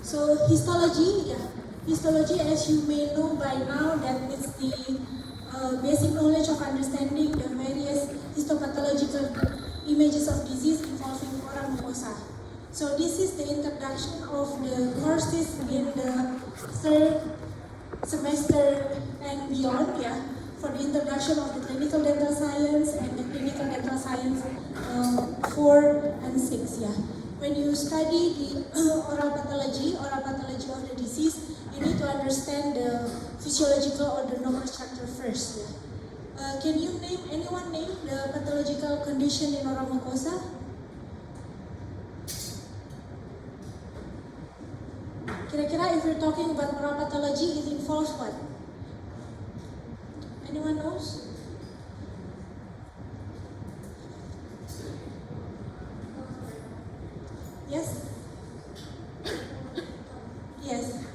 So histology, histology, as you may know by now, that is the basic knowledge of understanding the various histopathological images of disease involving oral mucosa. So this is the introduction of the courses in the third semester and beyond, for the introduction of the clinical dental science and the clinical dental science 4 and 6, When you study the oral pathology of the disease, you need to understand the physiological or the normal structure first. Can you anyone name the pathological condition in oral mucosa? Kira-kira if you're talking about oral pathology, it involves what? Anyone knows? Yes? Yes.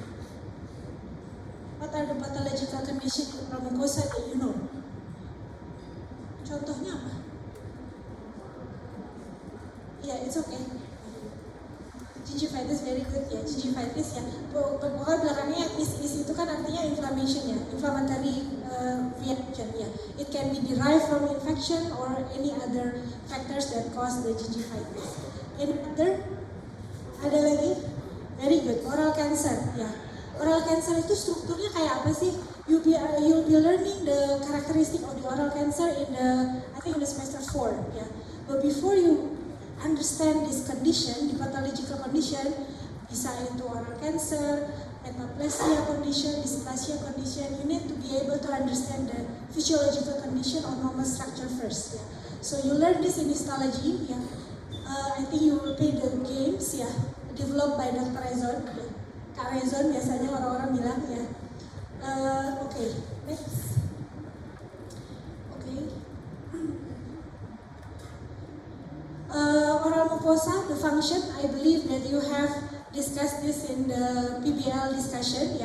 What are the pathological conditions in oral mucosa that you know? Contohnya apa? Yeah, it's okay. Gingivitis very good ya, gingivitis ya. Pokoknya belakangnya is itu kan artinya inflammation ya, inflammatory reaction ya. It can be derived from infection or any other factors that cause the gingivitis. Any other? Ada lagi? Very good. Oral cancer ya. Oral cancer itu strukturnya kayak apa sih? You'll be learning the characteristic of the oral cancer in the semester 4 ya. But before you understand this condition, the pathological condition, bisa itu oral cancer, metaplasia condition, dysplasia condition, you need to be able to understand the physiological condition or normal structure first. So you learn this in histology. I think you will play the games developed by Dr. Rezon. Kak Rezon biasanya orang-orang bilang ya. Okay, next. Okay. Oral mucosa, the function, I believe that you have discussed this in the PBL discussion.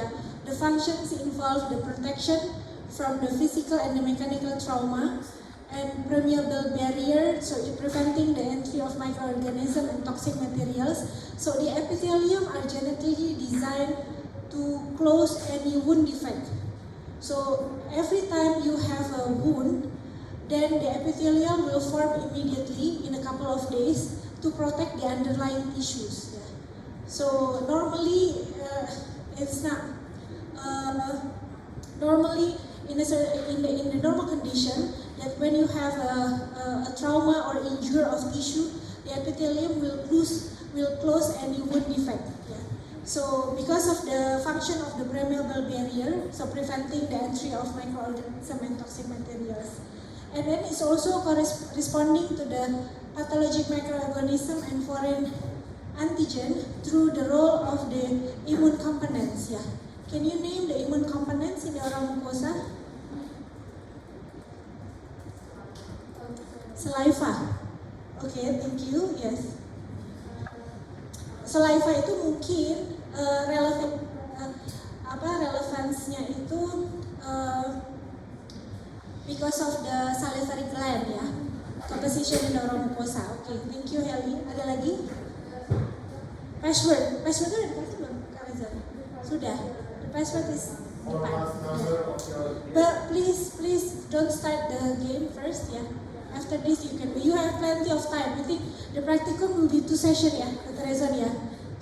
The functions involve the protection from the physical and the mechanical trauma and permeable barrier, so it preventing the entry of microorganisms and toxic materials. So the epithelium are genetically designed to close any wound defect. So every time you have a wound, then the epithelium will form immediately in a couple of days to protect the underlying tissues. So normally it's not. Normally in the normal condition, that when you have a trauma or injury of tissue, the epithelium will close any wound defect. So because of the function of the permeable barrier, so preventing the entry of microorganisms and toxic materials. And then it's also responding to the pathologic microorganism and foreign antigen through the role of the immune components. Can you name the immune components in the oral mucosa? Saliva. Okay, thank you. Yes. Saliva itu mungkin relevansnya itu because of the salivary gland composition in the oral mucosa. Okay, thank you Heli. Ada lagi? Password itu udah dikasih belum? Kak Reza? Sudah. The password is depan. But please don't start the game first After this you have plenty of time. I think the practicum will be 2 sessions Dr. Rezon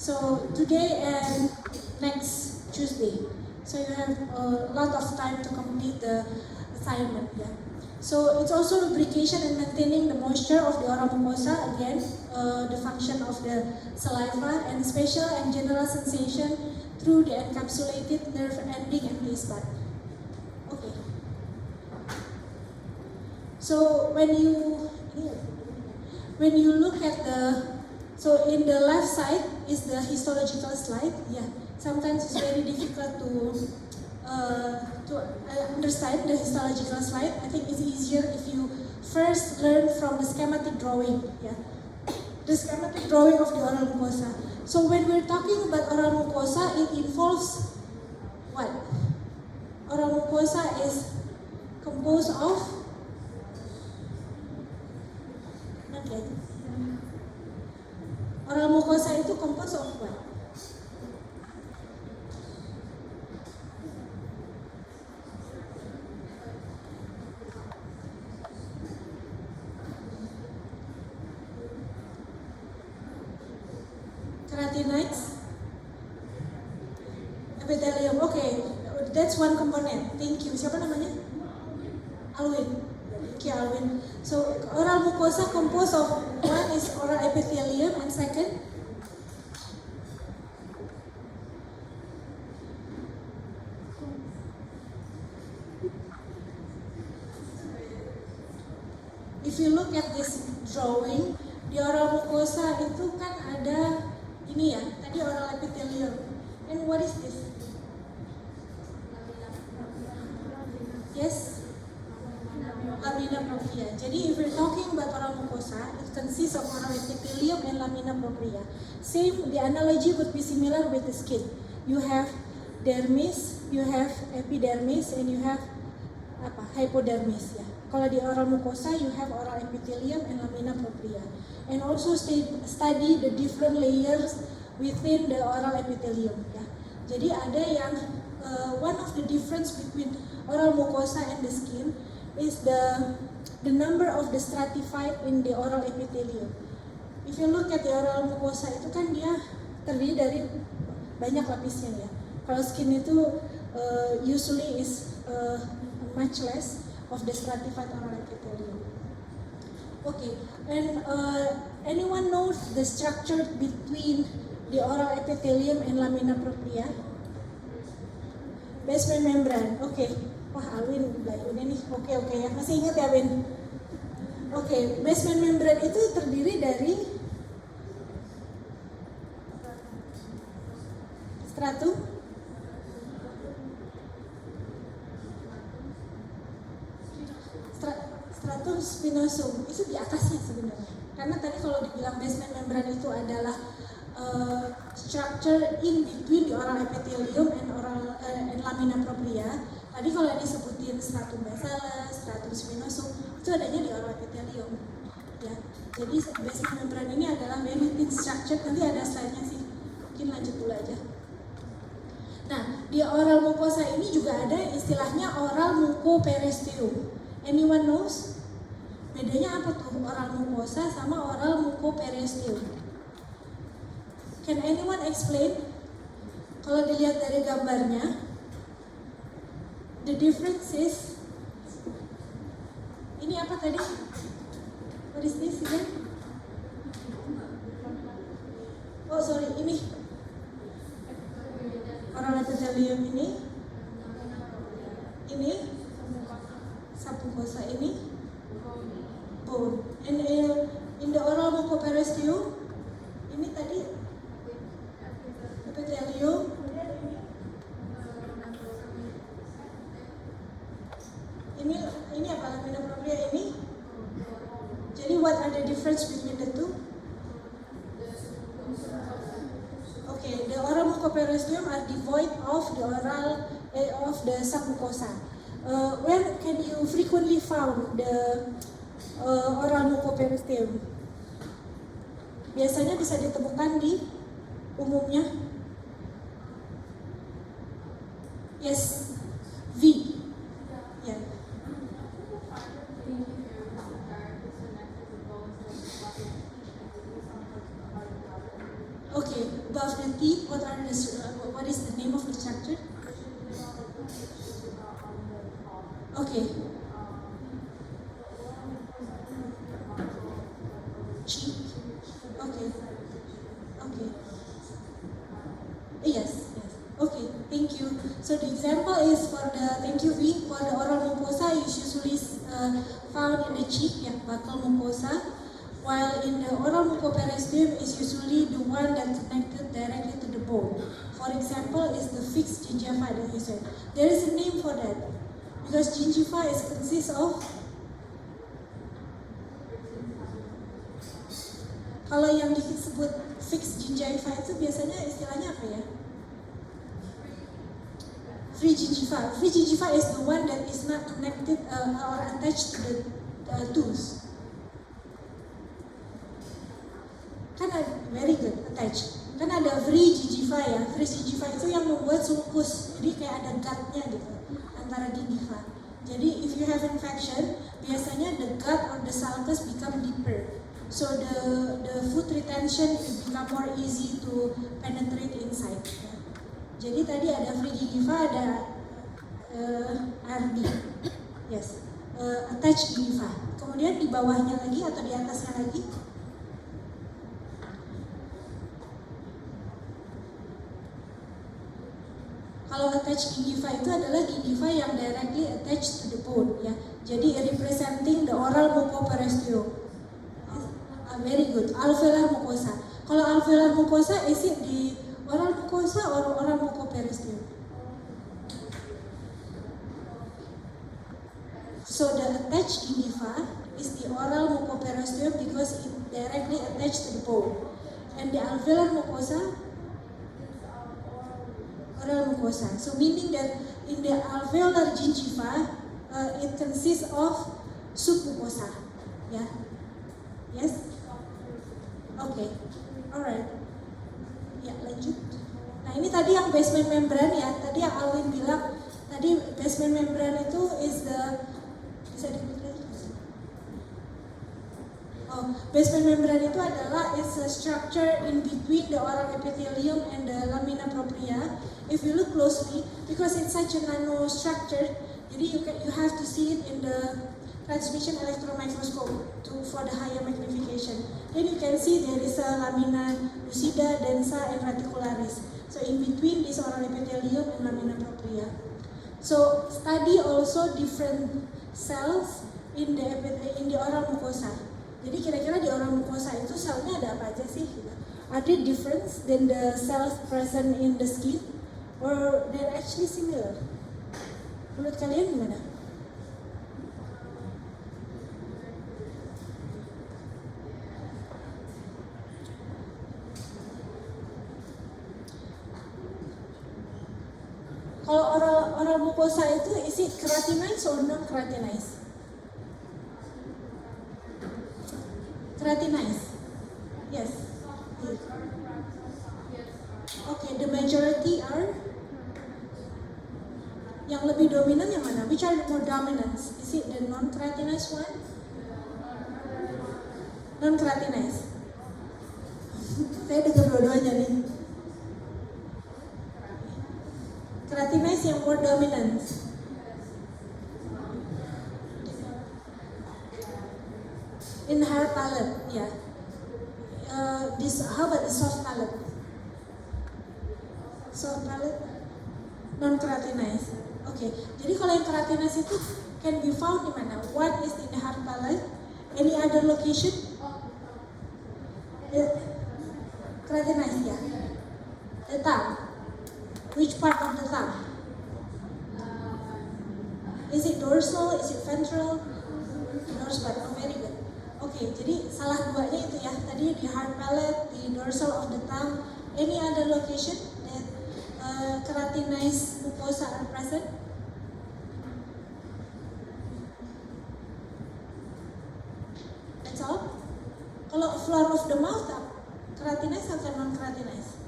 So today and next Tuesday. So you have a lot of time to complete the assignment. So it's also lubrication and maintaining the moisture of the oral mucosa. Again, the function of the saliva and spatial and general sensation through the encapsulated nerve ending and taste bud. Okay. So when you look at so in the left side is the histological slide. Sometimes it's very difficult to understand the histological slide. I think it's easier if you first learn from the schematic drawing. The schematic drawing of the oral mucosa. So when we're talking about oral mucosa, it involves what? Oral mucosa is composed of oral mucosa itu composed of what? Keratinoids? Epithelium, okay. That's one component. Thank you. Siapa namanya? Alwin. Thank you, Alwin. So, oral mucosa composed of one is oral epithelium and second? If you look at this drawing, di oral mucosa itu kan ada ini ya, tadi oral epithelium. And what is this? Yes? Lamina propria. Jadi if we're talking about oral mucosa, it consists of oral epithelium and lamina propria. Same, the analogy would be similar with the skin. You have dermis, you have epidermis, and you have hypodermis ya. Kalau di oral mucosa, you have oral epithelium and lamina propria. And also study the different layers within the oral epithelium ya. Jadi ada yang one of the difference between oral mucosa and the skin is the number of the stratified in the oral epithelium. If you look at the oral mucosa itu kan dia terdiri dari banyak lapisnya ya. Kalau skin itu usually is much less of the stratified oral epithelium. Okay, and anyone knows the structure between the oral epithelium and lamina propria? Basement membrane. Okay. Wah, Alwin ini nih. Oke ya. Masih ingat ya, Win? Oke, basement membrane itu terdiri dari stratum stratum spinosum, itu di atasnya sebenarnya. Karena tadi kalau dibilang basement membrane itu adalah structure in between the oral epithelium and lamina propria. Tadi kalau yang disebutin stratum basalis, stratum spinosum, itu adanya di oral epithelium. Ya, jadi basement membrane ini adalah very thin structure. Nanti ada slide-nya sih. Mungkin lanjut dulu aja. Nah, di oral mucosa ini juga ada istilahnya oral mucoperiosteum. Anyone knows? Bedanya apa tuh oral mucosa sama oral mucoperiosteum? Can anyone explain? Kalau dilihat dari gambarnya, the difference is, ini apa tadi? What is this again? Oh sorry, ini oral epithelium ini submucosa ini bone. And in the oral mucoperiosteum ini tadi epithelium, ini apa lamina propria ini. Jadi what are the difference between the two? Okay, the oral mucoperiosteum are devoid of the of the submucosa. Where can you frequently found the oral mucoperiosteum? Biasanya bisa ditemukan di umumnya. Yes, V. Yeah. Okay, above the teeth, what is the name of the structure? Okay. Cheek. Okay. Okay. Yes. Okay, thank you. So the example is for the, thank you V, for the oral mucosa is usually found in the cheek, yeah, buccal mucosa, while in the oral mucoperiosteum is usually the one that connected directly to the bone. For example, is the fixed gingiva that you said. There is a name for that, because gingiva is consists of, kalau yang disebut fixed gingiva itu biasanya istilahnya apa ya? Free gingiva. Free gingiva is the one that is not connected or attached to the tooth. Kan ada, very good, attached. Kan ada free gingiva ya. Free gingiva itu yang membuat sulcus. Jadi kayak ada gutnya gitu antara gingiva. Jadi if you have infection, biasanya the gut or the sulcus become deeper. So the food retention it become more easy to penetrate inside. Ya. Jadi tadi ada free gingiva, ada RD, yes, attached gingiva. Kemudian di bawahnya lagi atau di atasnya lagi, kalau attached gingiva itu adalah gingiva yang directly attached to the bone, ya. Jadi representing the oral mucoperiosteum. Very good. Alveolar mucosa. Kalau alveolar mucosa is it di oral mucosa or oral mucoperiosteum? So the attached gingiva is the oral mucoperiosteum because it directly attached to the bone, and the alveolar mucosa oral mucosa. So meaning that in the alveolar gingiva it consists of submucosa. Yeah. Yes. Okay. Alright. Ya lanjut. Nah ini tadi yang basement membrane ya. Tadi yang Alwin bilang tadi basement membrane itu is the bisa dilihat. Basement membrane itu adalah is a structure in between the oral epithelium and the lamina propria. If you look closely, because it's such a nano structure, jadi you have to see it in the transmission electron microscope for the higher magnification. Then you can see there is a lamina lucida, densa, and reticularis. So in between this oral epithelium and lamina propria. So study also different cells in the oral mucosa. Jadi kira-kira di oral mucosa itu selnya ada apa aja sih? Are they different than the cells present in the skin, or they're actually similar? Menurut kalian gimana? Kalau oral mucosa itu is it keratinized or non keratinized? Keratinized. Yes. Okay, the majority are. Yang lebih dominan yang mana? Which are the more dominant? Is it the non keratinized one? Non keratinized. Saya dengar dua-duanya nih. Keratinized yang more dominant. In hard palate, yeah. How about the soft palate? Soft palate, non keratinized. Okay. Jadi kalau yang keratinized itu can be found di mana? One is in the hard palate. Any other location? Keratinized, ya. The tongue. Which part of the tongue? Is it dorsal? Is it ventral? Dorsal. Oh, very good. Oke, jadi salah duanya itu ya. Tadi di hard palate, di dorsal of the tongue. Any other location that keratinized mucosa are present? That's all. Kalau floor of the mouth, keratinized atau non keratinized?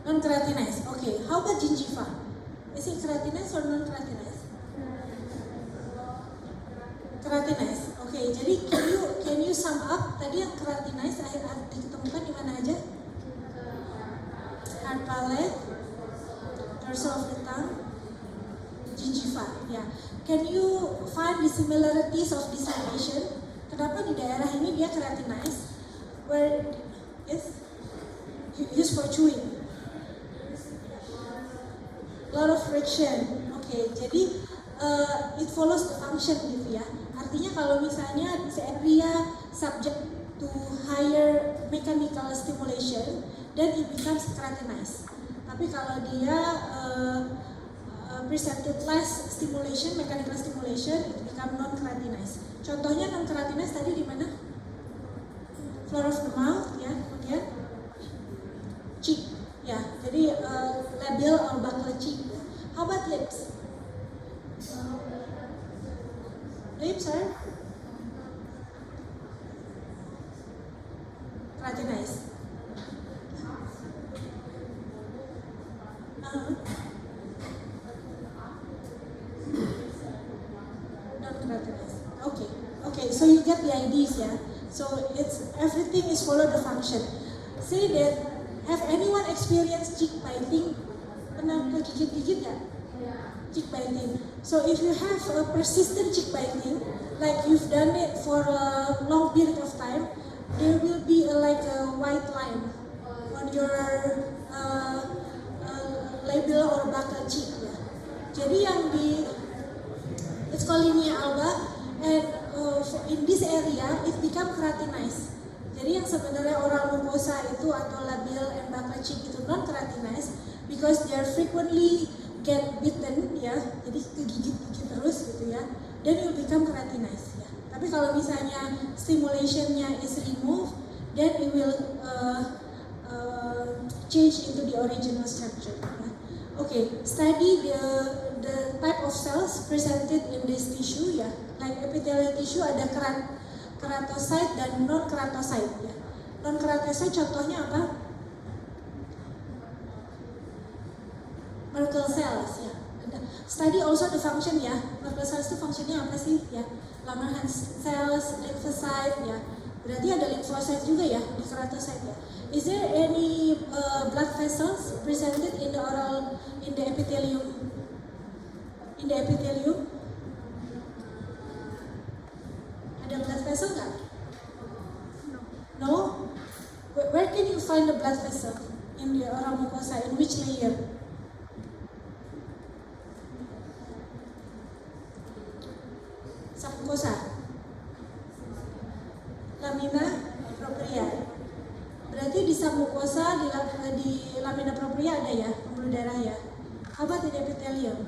Non keratinized. Okay. How about gingiva? Is it keratinized or non keratinized? Keratinized. Okay. Jadi can you sum up tadi yang keratinized ditemukan di mana aja? Hard palate, dorsal of the tongue, gingiva. Yeah. Can you find the similarities of this location? Kenapa di daerah ini dia keratinized? Where is used for chewing? Lot of friction. Okay, jadi it follows the function gitu ya. Artinya kalau misalnya this area subject to higher mechanical stimulation, then it becomes keratinized. Tapi kalau dia presented less stimulation, mechanical stimulation, it become non keratinized. Contohnya non keratinized tadi di mana? Floor of the mouth, ya, kemudian cheek. Ya, jadi labial or buccal cheek. How about lips? Lips are keratinized. Non keratinized. Okay. get the ideas ya. So it's everything is follow the function. Say that have anyone experienced cheek biting? Pernah kegigit-gigit ya? Cheek biting. So if you have a persistent cheek biting, like you've done it for a long period of time, there will be like a white line on your label or buccal cheek ya. Jadi yang di it's called linea alba, and in this area it become keratinized. Jadi yang sebenarnya oral mucosa itu atau labial and buccal cheek itu non keratinized because they are frequently get bitten ya, jadi kegigit-gigit terus gitu ya, then you become keratinized ya. Tapi kalau misalnya stimulationnya is removed, then it will change into the original structure. Ya. Okay, study the type of cells presented in this tissue ya. Like epithelial tissue ada keratocyte dan non keratocyte ya. Non keratocyte contohnya apa? Merkel cells ya. Study also the function ya. Merkel cells itu fungsinya apa sih ya? Langerhans cells, lymphocyte ya. Berarti ada lymphocyte juga ya di keratocyte ya. Is there any blood vessels presented in the epithelium? In the epithelium? Ada blood vessel nggak? No. Where can you find the blood vessel in the oral mucosa? In which layer? Submucosa, lamina propria. Berarti di submucosa, di lamina propria ada ya, pembuluh darah ya. How about in epithelium?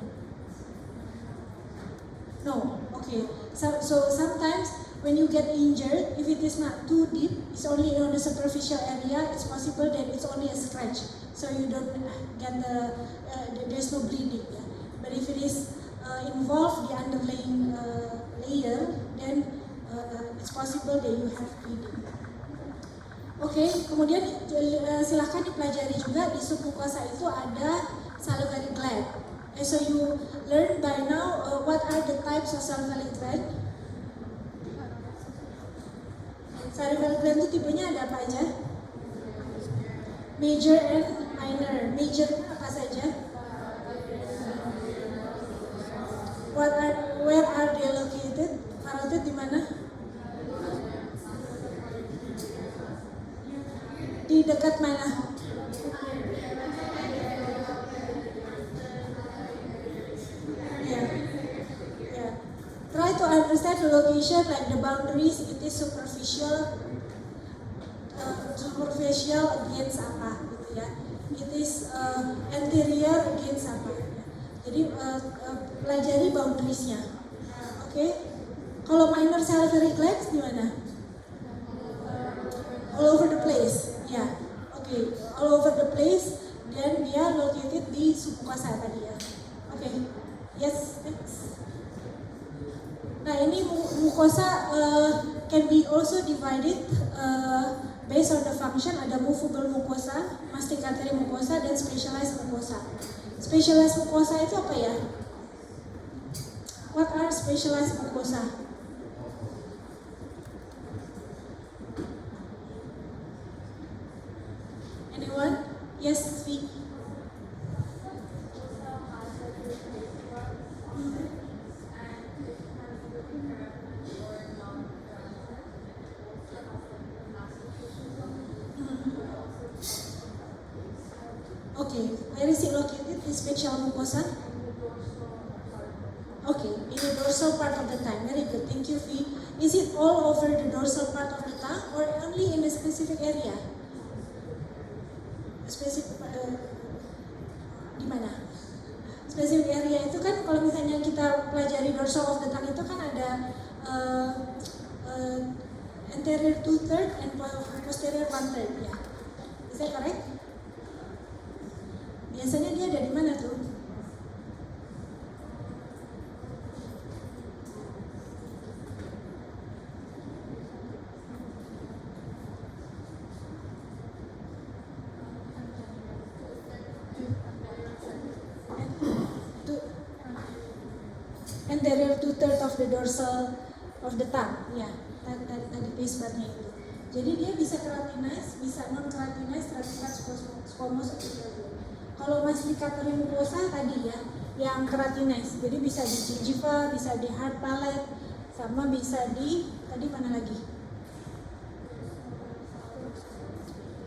No, okay. So sometimes when you get injured, if it is not too deep, it's only on the superficial area, it's possible that it's only a scratch. So you don't get there's no bleeding. Yeah. But if it is involved the underlying layer, then it's possible that you have bleeding. Oke, kemudian silahkan dipelajari juga di submucosa itu ada salivary gland. So you learn by now what are the types of salivary gland. Salivary gland itu tipenya ada apa aja? Major and minor. Major apa saja? Where are they located? Parotid di mana? Di dekat mana? Yeah. Try to understand the location, like the boundaries. It is superficial against apa, gitu ya. It is anterior against apa. Jadi pelajari boundariesnya. Oke. Kalau minor salivary glands di mana? All over the place. Ya. Oke. All over the place. Dan dia located di submucosa tadi ya. Oke. Yes. Next. Nah ini mucosa can be also divided based on the function. Ada movable mucosa, masticatory mucosa, dan specialized mucosa. Specialized mucosa itu apa ya? What are specialized mucosa? Anyone? Yes, speak. Okay, where is it located? The special mucosa? Okay, in the dorsal part of the tongue. Very good, thank you, Fee. Is it all over the dorsal part of the tongue or only in a specific area? Specific di mana? Specific area itu kan kalau misalnya kita pelajari dorsal of the tongue itu kan ada anterior 2/3 and posterior 1/3 ya. Is that correct? Biasanya dia ada di mana tuh? Anterior 2/3 of the dorsal of the tongue, ya. tadi base pairnya itu. Jadi dia bisa keratinize, bisa non keratinize, stratified squamous epithelium. Kalau masticator mucosa tadi ya, yang keratinize, jadi bisa di gingiva, bisa di hard palate, sama bisa di tadi mana lagi?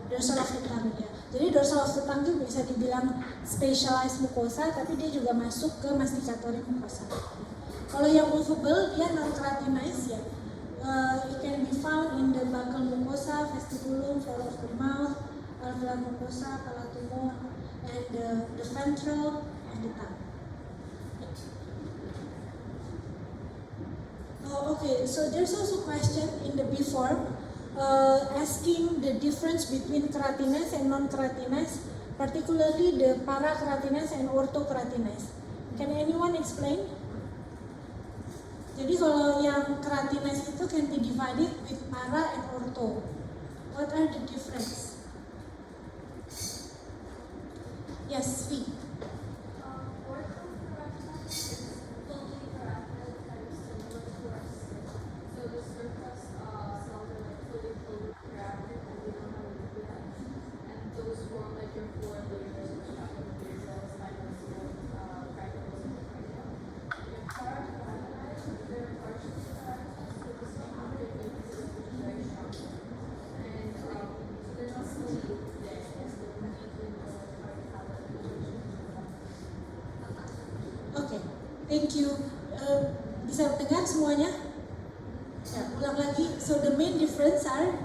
Dorsal of the tongue ya. Jadi dorsal of the tongue itu bisa dibilang specialized mucosa, tapi dia juga masuk ke masticator mucosa. Kalau yang movable dia non keratinize ya. It can be found in the buccal mucosa, vestibulum, floor of the mouth, alveolar mucosa, palatumum, and the ventral and the tongue. Okay, so there's also question in the B form asking the difference between keratinase and non-keratinase, particularly the para-keratinase and ortho-keratinase. Can anyone explain? Jadi kalau yang keratinase itu can be divided with para and ortho. What are the difference? Yes, V. Thank you. Bisa dengar semuanya? Ya, ulang lagi. So the main difference are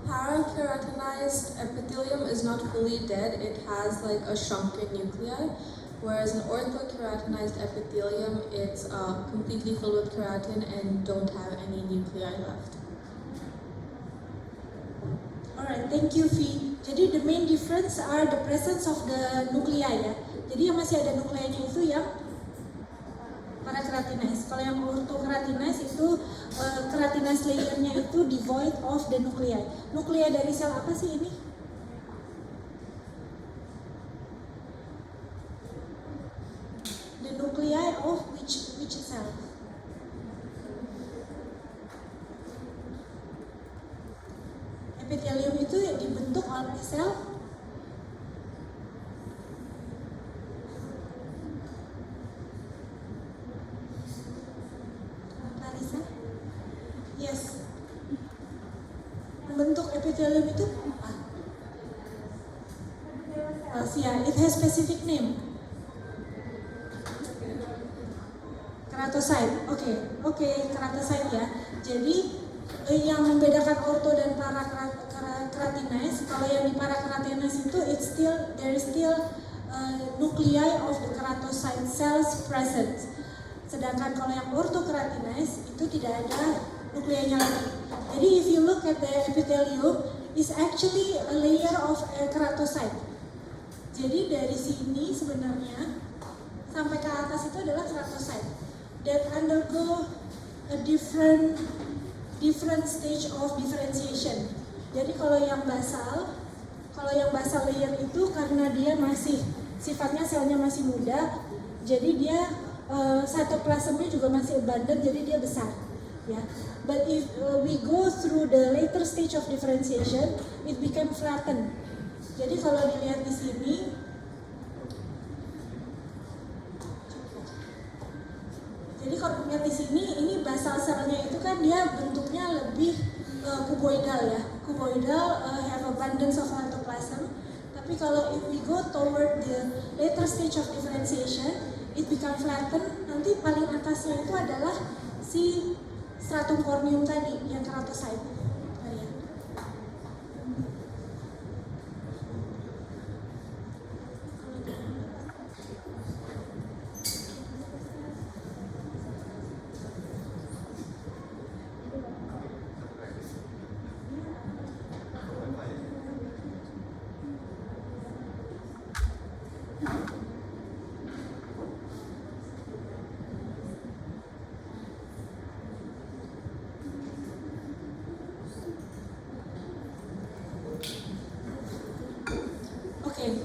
parakeratinized epithelium is not fully dead. It has like a shrunken nuclei, whereas an orthokeratinized epithelium it's completely filled with keratin and don't have any nuclei left. Alright, thank you, V. Jadi the main difference are the presence of the nuclei ya. Jadi yang masih ada nukleinya itu yang parakeratinase. Kalau yang orthokeratinase itu keratinase layernya itu devoid of the nuclei. Nuklei dari sel apa sih ini? The nuclei of which cell? Epithelium itu dibentuk oleh sel epithelium itu apa? Yeah, it has specific name. Keratocyte. Oke, keratocyte ya. Jadi yang membedakan ortho dan parakeratinase, kalau yang di parakeratinase itu there is still nuclei of the keratocyte cells present. Sedangkan kalau yang orthokeratinase itu tidak ada nukleinya lagi. Jadi if you look at the epithelium, is actually a layer of keratocyte. Jadi dari sini sebenarnya sampai ke atas itu adalah keratocyte that undergo a different stage of differentiation. Jadi kalau yang basal layer itu karena dia masih sifatnya selnya masih muda, jadi dia cytoplasmnya juga masih abundant, jadi dia besar. Ya. But if we go through the later stage of differentiation, it became flattened. Jadi kalau dilihat di sini, ini basal selnya itu kan dia bentuknya lebih cuboidal ya. Cuboidal have abundance of cytoplasm. Tapi kalau if we go toward the later stage of differentiation, it become flattened. Nanti paling atasnya itu adalah si stratum corneum tadi yang keratocyte.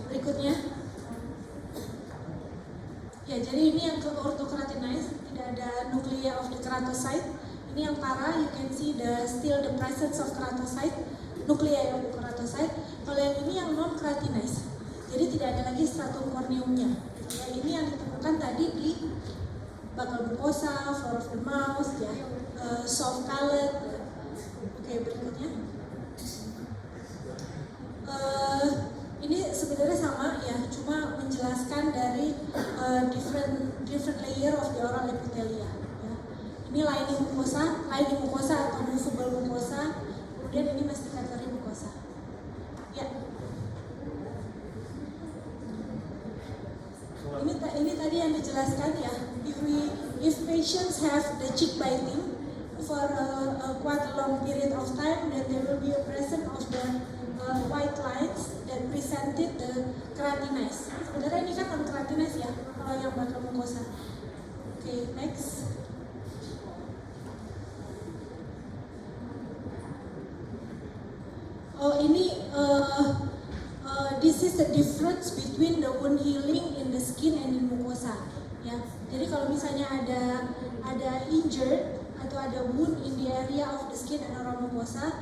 Berikutnya, ya jadi ini yang ke orthokeratinase, tidak ada nuclei of the keratocyte. Ini yang parah, you can see still the presence of keratocyte, nuclei of the keratocyte. Kalau yang ini yang non keratinized, jadi tidak ada lagi stratum corneumnya. Ya, ini yang ditemukan tadi di buccal mucosa, floor of the mouth, ya, soft palate. Ya. Oke, berikutnya. Ini sebenarnya sama ya, cuma menjelaskan dari different layer of the oral epithelia. Ya. Ini lining mucosa atau movable mucosa, kemudian ini masticatory mucosa. Ya. Ini tadi yang dijelaskan ya. If patients have the cheek biting for quite a long period of time, then there will be a presence of the white lines that presented the keratinized. Sebenarnya ini kan non keratinized ya, kalau yang buccal mucosa. Oke, next. Oh, ini this is the difference between the wound healing in the skin and in mucosa. Ya, jadi kalau misalnya ada injured atau ada wound in the area of the skin and oral mucosa,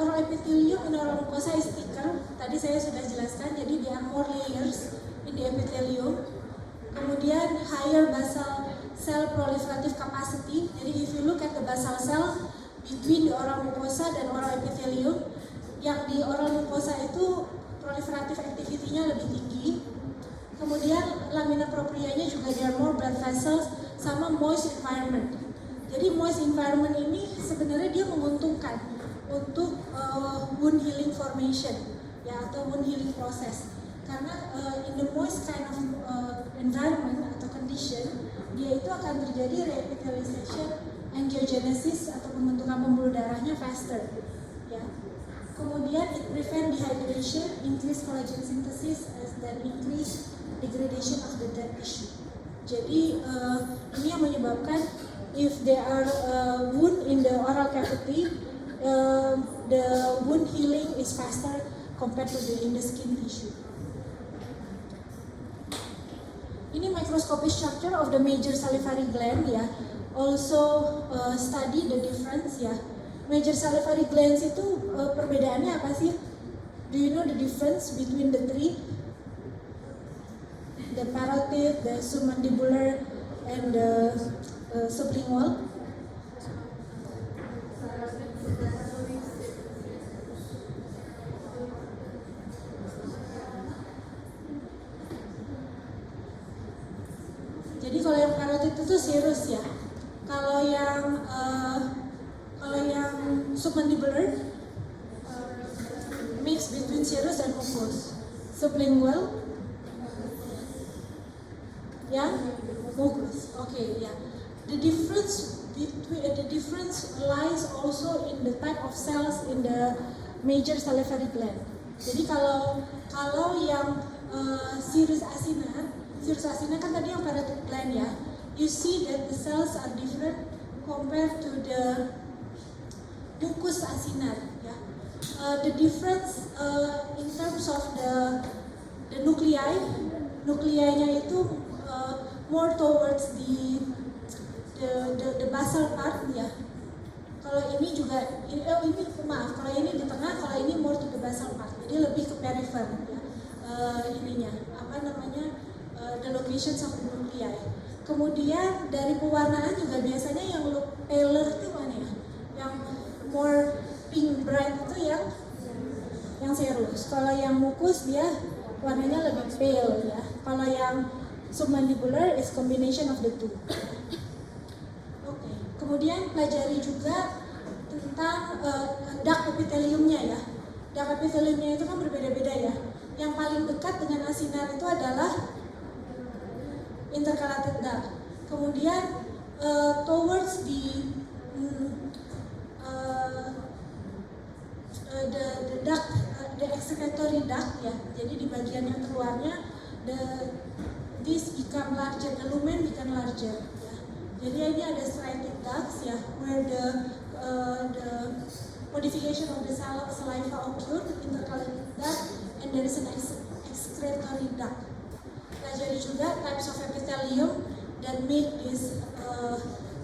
oral epithelium in oral mucosa is thicker. Tadi saya sudah jelaskan, jadi there are more layers in the epithelium. Kemudian higher basal cell proliferative capacity. Jadi if you look at the basal cell between the oral mucosa dan oral epithelium, yang di oral mucosa itu proliferative activity-nya lebih tinggi. Kemudian lamina proprianya juga there are more blood vessels sama moist environment. Jadi moist environment ini sebenarnya dia menguntungkan untuk wound healing formation ya, atau wound healing process. Karena in the moist kind of environment atau condition, dia itu akan terjadi reepithelialization, angiogenesis atau pembentukan pembuluh darahnya faster ya. Kemudian it prevent dehydration, increase collagen synthesis, dan increase degradation of the dead tissue. Jadi ini yang menyebabkan if there are wound in the oral cavity, the wound healing is faster compared to in the skin tissue. Ini microscopic structure of the major salivary gland ya. Also study the difference ya. Major salivary glands itu perbedaannya apa sih? Do you know the difference between the three? The parotid, the submandibular, and the sublingual. Jadi kalau yang parotid itu serous ya. Kalau yang submandibular mix between serous and mucous. Sublingual yang mucous. Okay, ya. The difference lies also in the type of cells in the major salivary gland. Jadi kalau yang serous acina kan tadi yang parotid gland ya. You see that the cells are different compared to the mucus acina ya. The difference in terms of the nuclei-nya itu more towards the basal part ya. Kalau ini juga kalau ini di tengah, kalau ini more to the basal part. Jadi lebih ke perifer ya. Ininya apa namanya, the locations of the nuclei. Kemudian dari pewarnaan juga biasanya yang look paler itu mana ya? Yang more pink bright itu yang serous. Kalau yang mucus dia warnanya lebih pale ya. Kalau yang submandibular is combination of the two. Oke. Kemudian pelajari juga tentang duct epitheliumnya ya. Duct epitheliumnya itu kan berbeda-beda ya. Yang paling dekat dengan asinar itu adalah intercalated duct. Kemudian towards the duct, the excretory duct ya. Jadi di bagian yang keluarnya this become larger, the lumen become larger ya. Jadi ini ada striated ducts ya, where the modification of the saliva occurred, intercalated duct, and there is an excretory duct. Pelajari juga types of epithelium that make this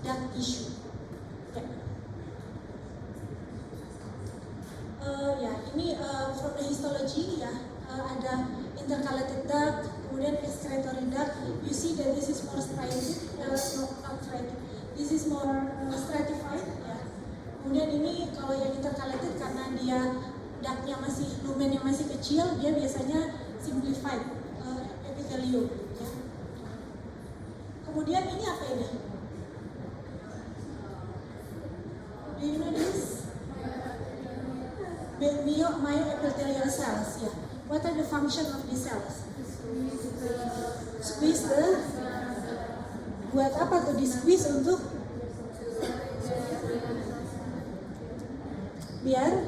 duct tissue. Ya. from the histology ya, ada intercalated duct, kemudian excretory duct. You see that this is more this is more stratified ya. Kemudian ini kalau yang intercalated karena dia ductnya masih, lumennya masih kecil, dia biasanya simplified epithelium ya. Kemudian ini apa ini? Do you know this? Myoepithelial cells ya. What are the function of these cells? Squeeze the, buat apa tuh di squeeze? Untuk biar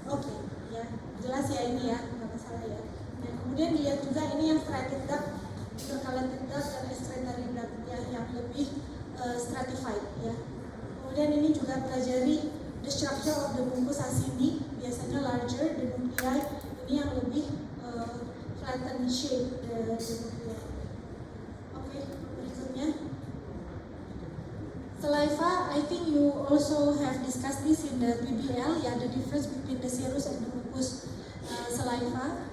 oke ya, jelas ya ini ya, nggak masalah ya. Dan kemudian lihat juga ini yang striated duct, intercalated duct dan excretory duct ya, yang lebih stratified ya. Kemudian ini juga pelajari the structure of the mucus acini, biasanya larger, the nuclei ini yang lebih flattened shape the nuclei. Oke, berikutnya saliva. I think you also have discussed this in the PBL ya, the difference between the serous and the mucus saliva.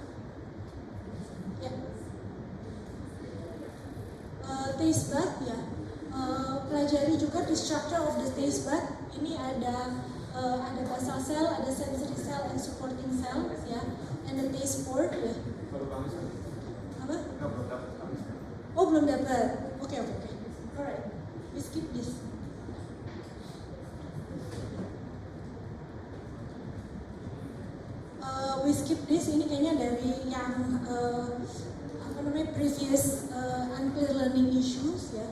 Ya. Taste bud ya. Pelajari juga the structure of the taste bud. Ini ada basal cell, ada sensory cell, and supporting cell ya, and the taste port ya. Apa? Oh belum dapat. Oke. Alright, we skip this. We skip this. Ini kayaknya dari yang previous unclear learning issues ya.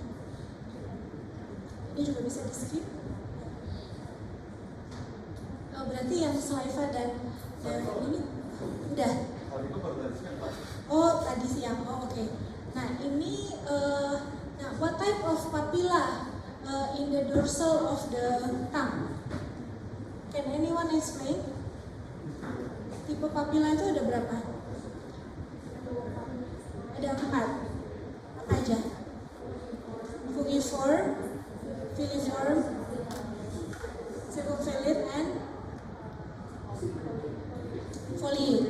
Ini juga bisa di skip. Oh, berarti yang saliva dan ini udah. Oh tadi siang. Oh oke. Nah ini what type of papilla in the dorsal of the tongue? Can anyone explain? Tipe papilla itu ada berapa? Ada 4. Apa aja? Fugiform, filiform, circumvallate, and foliate.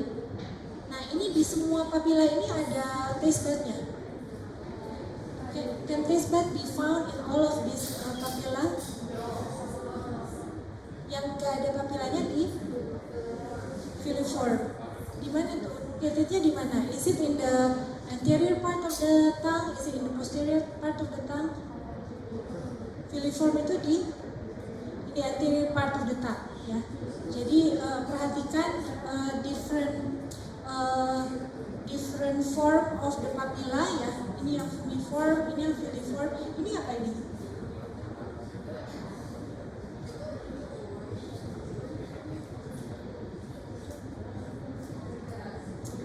Nah ini di semua papilla ini ada taste budnya. Can taste bud be found in all of these papilla? Yang gak ada papillanya di filiform. Di mana tuh? Titiknya di mana? Is it in the anterior part of the tongue? Is it in the posterior part of the tongue? Filiform itu di anterior part of the tongue ya. Jadi perhatikan different form of the papilla ya. Ini yang fugiform, ini yang filiform. Ini apa ini?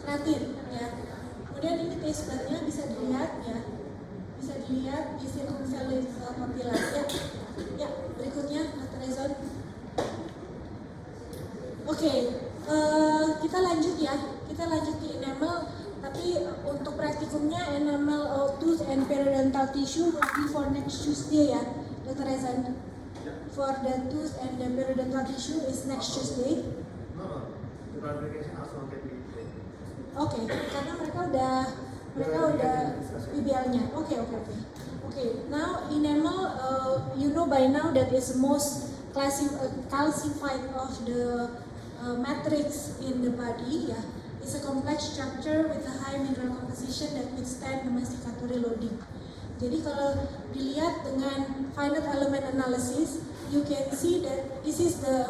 Keratin ya. Kemudian ini taste budnya bisa dilihat ya. Bisa dilihat di circumvallate papilla ya. Ya, berikutnya Dr. Rezon. Oke, kita lanjut ya. Kita lanjut di enamel. Tapi untuk praktikumnya enamel tooth and periodontal tissue will be for next Tuesday ya, Dr. Rezan. For the tooth and the periodontal tissue is next Tuesday. No, the clarification also can be. Oke, karena mereka udah PBL-nya. Oke. Now enamel, you know by now that is most calcified of the matrix in the body ya. It's a complex structure with a high mineral composition that withstand the masticatory loading. Jadi kalau dilihat dengan finite element analysis, you can see that this is the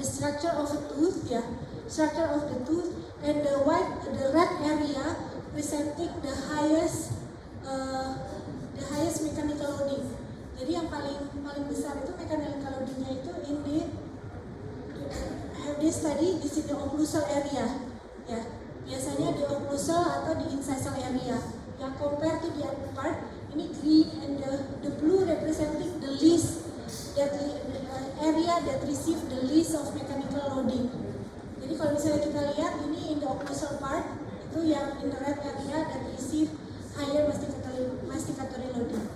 structure of a tooth ya, structure of the tooth, and the red area presenting the highest mechanical loading. Jadi yang paling besar itu mechanical loadingnya itu in the have this study di sini occlusal area. Ya, biasanya di occlusal atau di incisal area. Yang compare to the upper part, ini green and the blue representing the least area that receive the least of mechanical loading. Jadi kalau misalnya kita lihat ini in the occlusal part itu yang in the red area that receive higher masticatory loading.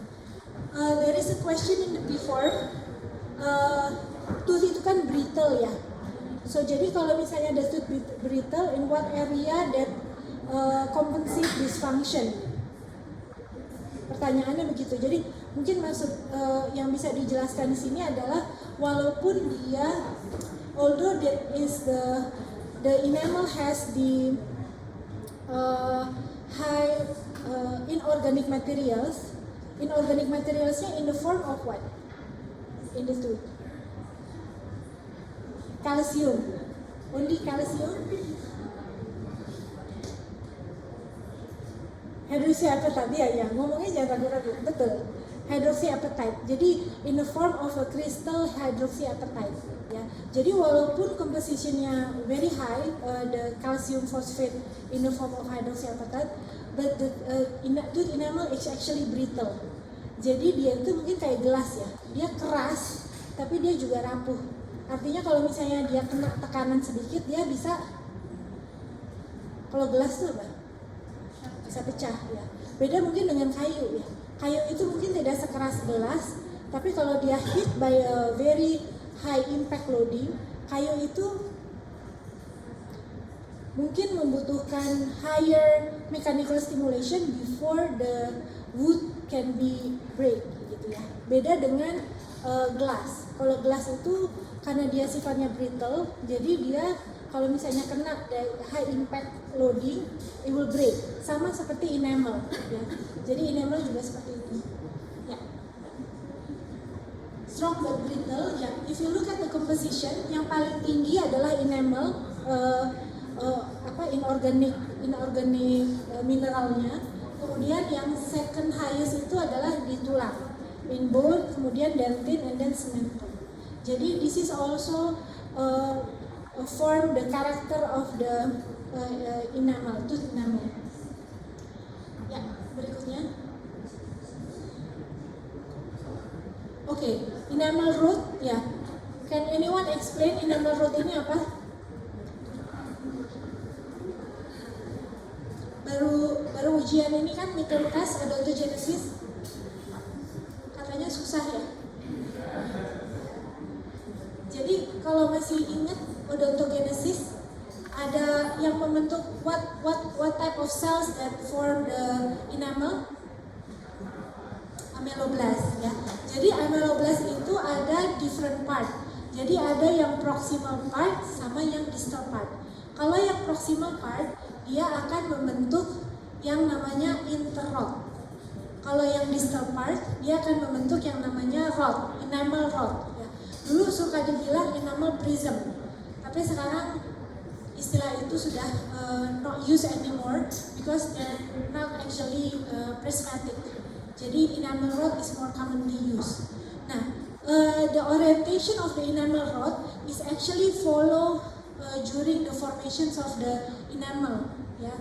There is a question in the form, tooth itu kan brittle ya. So jadi kalau misalnya the tooth brittle, in what area that compensate dysfunction? Pertanyaannya begitu. Jadi mungkin maksud yang bisa dijelaskan di sini adalah walaupun dia, although that is the enamel has the high inorganic materialsnya in the form of what? In the tooth. Calcium. Only calcium. Hydroxyapatite ya, ngomongnya jangan ragu-ragu, betul. Hydroxyapatite. Jadi in the form of a crystal hydroxyapatite. Ya. Jadi walaupun compositionnya very high, the calcium phosphate in the form of hydroxyapatite, but the tooth enamel is actually brittle. Jadi dia itu mungkin kayak gelas ya, dia keras, tapi dia juga rapuh. Artinya kalau misalnya dia kena tekanan sedikit, dia bisa, kalau gelas tuh apa? Bisa pecah ya. Beda mungkin dengan kayu ya. Kayu itu mungkin tidak sekeras gelas, tapi kalau dia hit by a very high impact loading, kayu itu mungkin membutuhkan higher mechanical stimulation before the wood can be break gitu ya. Beda dengan glass. Kalau glass itu karena dia sifatnya brittle, jadi dia kalau misalnya kena high impact loading, it will break. Sama seperti enamel ya. Jadi enamel juga seperti itu. Ya. Strong but brittle ya. If you look at the composition, yang paling tinggi adalah enamel, inorganic mineralnya. Kemudian yang second highest itu adalah di tulang, in bone, kemudian dentin, and then cementum. Jadi this is also form the character of the enamel, tooth enamel. Ya, berikutnya. Oke, enamel root ya. Can anyone explain enamel root ini apa? Baru ujian ini kan midterm test odontogenesis. Katanya susah ya. Jadi kalau masih ingat odontogenesis, ada yang membentuk what type of cells that form the enamel? Ameloblast ya. Jadi ameloblast itu ada different part. Jadi ada yang proximal part sama yang distal part. Kalau yang proximal part, dia akan membentuk yang namanya interrod. Kalau yang distal part, dia akan membentuk yang namanya rod, enamel rod. Ya. Dulu suka dibilang enamel prism, tapi sekarang istilah itu sudah not used anymore because they're not actually prismatic. Jadi enamel rod is more commonly used. Nah, the orientation of the enamel rod is actually follow during the formations of the enamel, ya,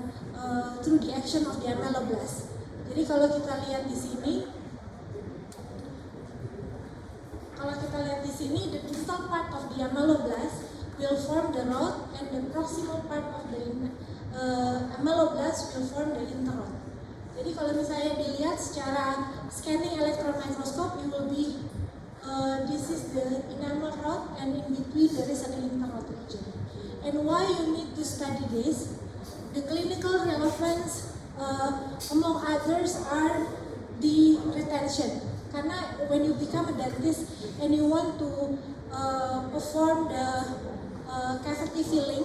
through the action of the ameloblast. Jadi kalau kita lihat di sini, the distal part of the ameloblast will form the rod, and the proximal part of the ameloblast will form the interrod. Jadi kalau misalnya dilihat secara scanning electron microscope, it will be this is the enamel rod, and in between there is an interrod region. And why you need to study this? The clinical relevance, among others, are the retention. Karena when you become a dentist and you want to perform the cavity filling,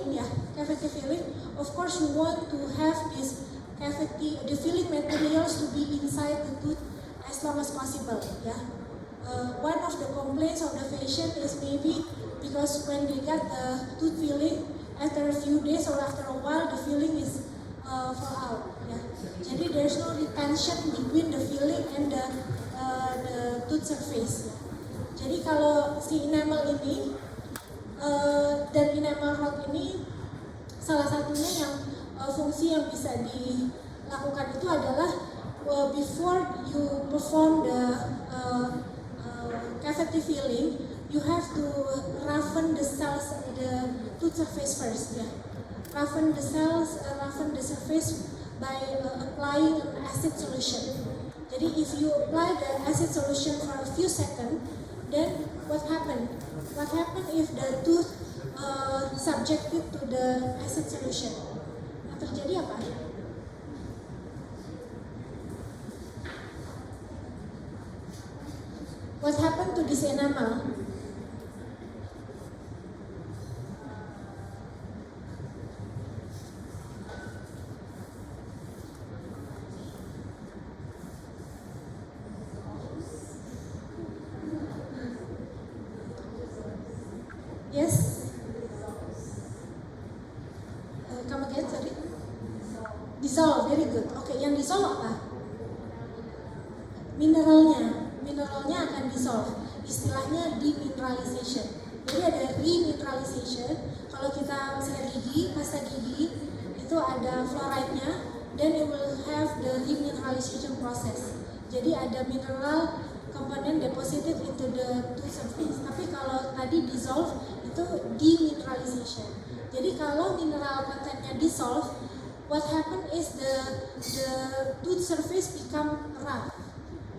of course you want to have this cavity, the filling materials to be inside the tooth as long as possible. One of the complaints of the patient is maybe because when they get the tooth filling, after a few days or after a while, the filling is fall out. Jadi there's no retention between the filling and the tooth surface. Jadi kalau si enamel ini dan enamel rod ini, salah satunya yang fungsi yang bisa dilakukan itu adalah before you perform the cavity filling, you have to roughen the cells, the tooth surface first. Roughen the cells, roughen the surface by applying an acid solution. Jadi if you apply the acid solution for a few seconds, Then what happen? What happen if the tooth subjected to the acid solution? Yang terjadi apa? What happened to this enamel? Yes? Come again, sorry? Dissolve, very good. Oke, yang dissolve apa? Mineralnya akan dissolve. Istilahnya demineralization. Jadi ada remineralization. Kalau kita sikat gigi, pasta gigi, itu ada fluoride-nya, then it will have the remineralization process. Jadi ada mineral component deposited into the tooth surface. Tapi kalau tadi dissolve itu demineralization. Jadi kalau mineral contentnya dissolve, what happen is the tooth surface become rough.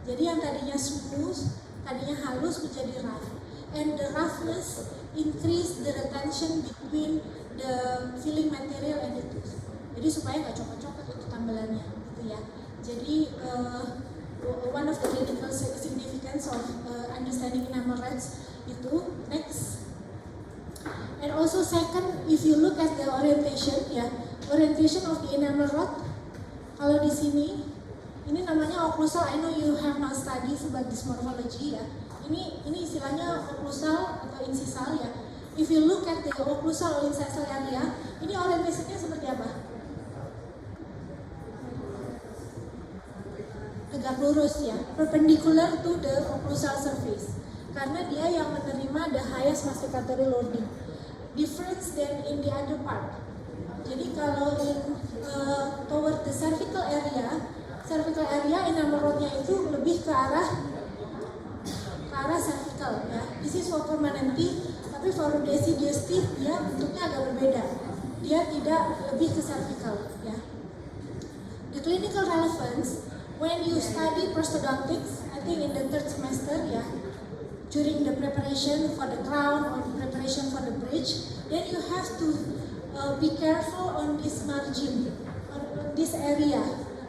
Jadi yang tadinya smooth, tadinya halus menjadi rough. And the roughness increase the retention between the filling material and the tooth. Jadi supaya nggak copot-copot itu tambelannya, gitu ya. Jadi one of the clinical significance of understanding enamel rods itu. Next. And also second, if you look at the orientation, ya, orientation of the enamel rod. Kalau di sini, ini namanya occlusal. I know you have not studied about this morphology ya. Ini istilahnya occlusal atau incisal ya. If you look at the occlusal or incisal area, ini orientasinya seperti apa? Tegak lurus ya, perpendicular to the occlusal surface. Karena dia yang menerima the highest masticatory loading. Difference than in the other part. Jadi kalau in toward the cervical area enamel rodnya itu lebih ke arah cervical ya. This is for permanently, tapi for deciduous teeth dia bentuknya agak berbeda. Dia tidak lebih ke cervical ya. The clinical relevance when you study prosthodontics, I think in the third semester ya, during the preparation for the crown or preparation for the bridge, then you have to be careful on this margin, on this area.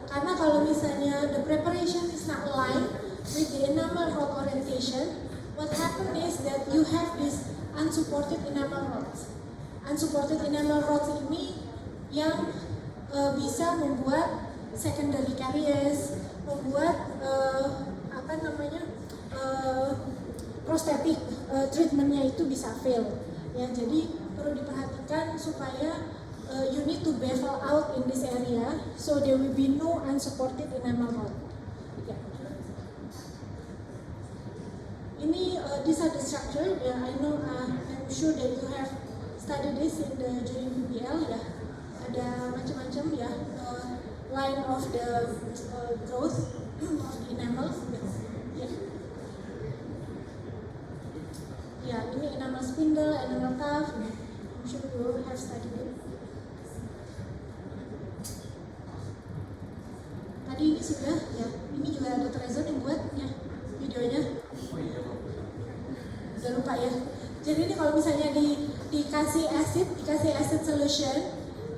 Karena kalau misalnya the preparation is not aligned with the enamel rod orientation, what happen is that you have this unsupported enamel rods. Unsupported enamel rods ini yang bisa membuat secondary caries, membuat prostetik treatmentnya itu bisa fail ya. Jadi perlu diperhatikan supaya you need to bevel out in this area so there will be no unsupported enamel rod ya. Ini these are the structure ya. I know I'm sure that you have studied this in the during PBL ya. Ada macam-macam ya, line of the growth of the enamels ya. Ya, ini enamel spindle, enamel tuft. I'm sure you have studied it. Tadi ini sudah ya. Ini juga ada Trezon yang buat ya videonya. Udah lupa ya. Jadi ini kalau misalnya dikasih acid solution,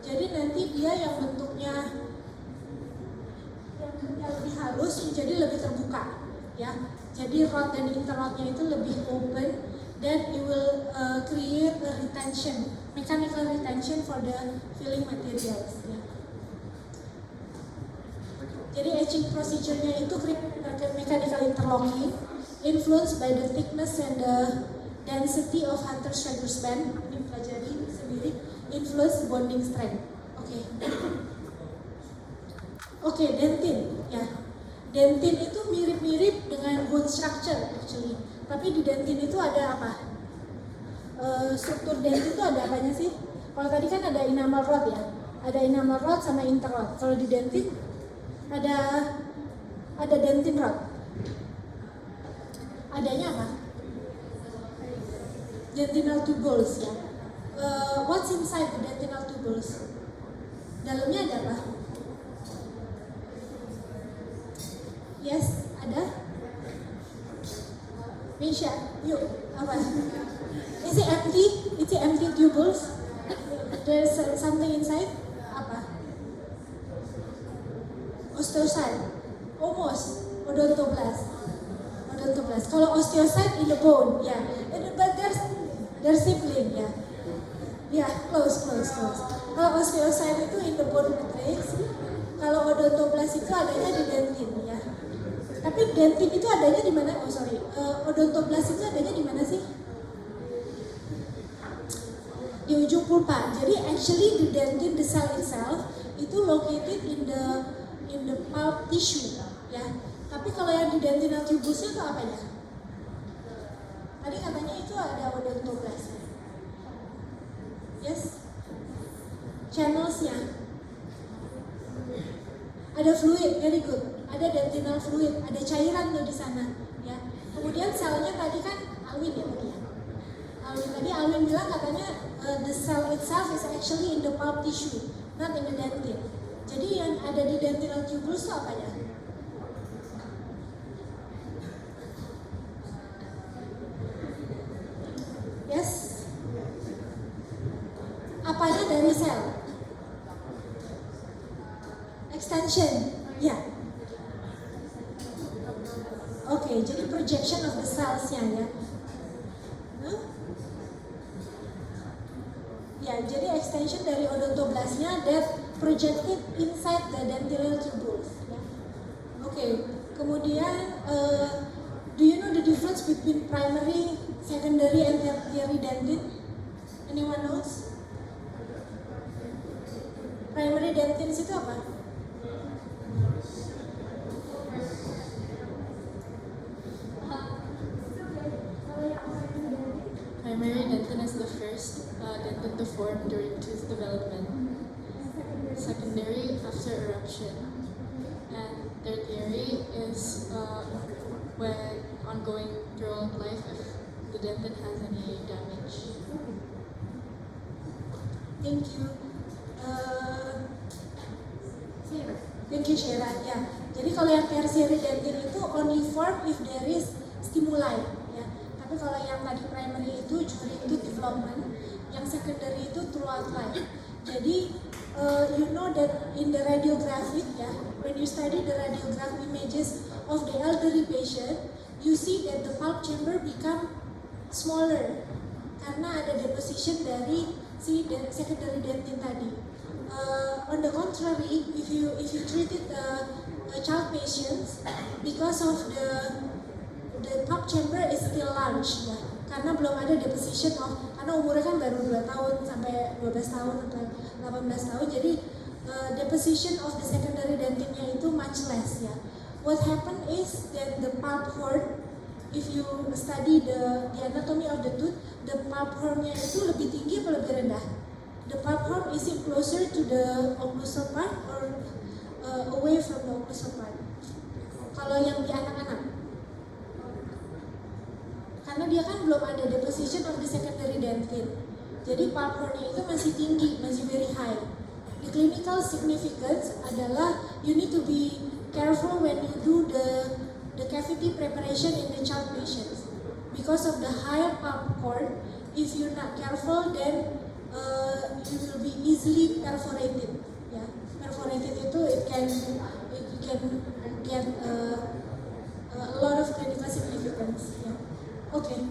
jadi nanti dia yang bentuknya yang lebih halus menjadi lebih terbuka ya. Jadi rod dan interrodnya itu lebih open. Then it will create a retention, mechanical retention for the filling materials. Ya. Jadi etching procedure-nya itu mechanical interlocking, influenced by the thickness and the density of Hunter-Schweigers band. Ini pelajari sendiri, influence bonding strength. Oke, dentin. Ya, dentin itu mirip-mirip dengan bone structure actually. Tapi di dentin itu ada apa? Struktur dentin itu ada apanya sih? Kalau tadi kan ada enamel rod ya, ada enamel rod sama interrod. Kalau di dentin ada dentin rod. Adanya apa? Dentinal tubules ya. What's inside the dentinal tubules? Dalamnya ada apa? Yes, ada. Misha, yuk, apa? Is it empty? Is it empty tubules? There's something inside? Apa? Osteocyte? Almost. Odontoblast. Odontoblast. Kalau osteocyte in the bone, ya. Yeah. But there's sibling, ya. Yeah. Ya, yeah, close. Kalau osteocyte itu in the bone matrix, kalau odontoblast itu adanya di dentin, ya. Tapi dentin itu adanya di mana? Oh sorry, odontoblast itu adanya di mana sih? Di ujung pulpa. Jadi actually the dentin, the cell itself itu located in the pulp tissue, ya. Tapi kalau yang di dentinal tubusnya itu apanya? Tadi katanya itu ada odontoblast. Yes, channelsnya ada fluid, very good. Ada dentinal fluid, ada cairan tuh di sana, ya. Kemudian selnya tadi kan Alwin ya tadi. Alwin bilang katanya the cell itself is actually in the pulp tissue, not in the dentin. Jadi yang ada di dentinal tubules itu apanya? Yes. Apanya dari sel? Extension, ya. Oke, jadi projection of the cells-nya ya. Ya, jadi extension dari odontoblastnya that projected inside the dentinal tubules. Ya. Oke, kemudian do you know the difference between primary, secondary, and tertiary dentin? Anyone knows? Primary dentin itu apa? Primary dentin is the first dentin to form during tooth development. Secondary after eruption. And tertiary is when ongoing throughout life if the dentin has any damage. Thank you. Thank you Shera. Ya. Jadi kalau yang tertiary dentin itu only form if there is stimuli. Ya. Tapi kalau yang tadi primary itu during tooth development, yang secondary itu throughout life. Jadi you know that in the radiographic, ya, when you study the radiograph images of the elderly patient, you see that the pulp chamber become smaller karena ada deposition dari si secondary dentin tadi. On the contrary, if you treated a child patients, because of the pulp chamber is still large, ya, karena belum ada deposition of, karena umurnya kan baru 2 tahun sampai 12 tahun atau 18 tahun, jadi deposition of the secondary dentinnya itu much less, ya. What happened is that the pulp horn, if you study the anatomy of the tooth, the pulp hornnya itu lebih tinggi atau lebih rendah? The pulp horn is it closer to the occlusal part or away from the occlusal part? Kalau yang di anak-anak, karena dia kan belum ada deposition of the secondary dentin, jadi pulp hornnya itu masih tinggi, masih very high. The clinical significance adalah you need to be careful when you do the cavity preparation in the child patients, because of the higher pulp horn. If you're not careful, then you will be easily perforated. Ya, perforated itu it can get a lot of clinical significance. Ya. Okay.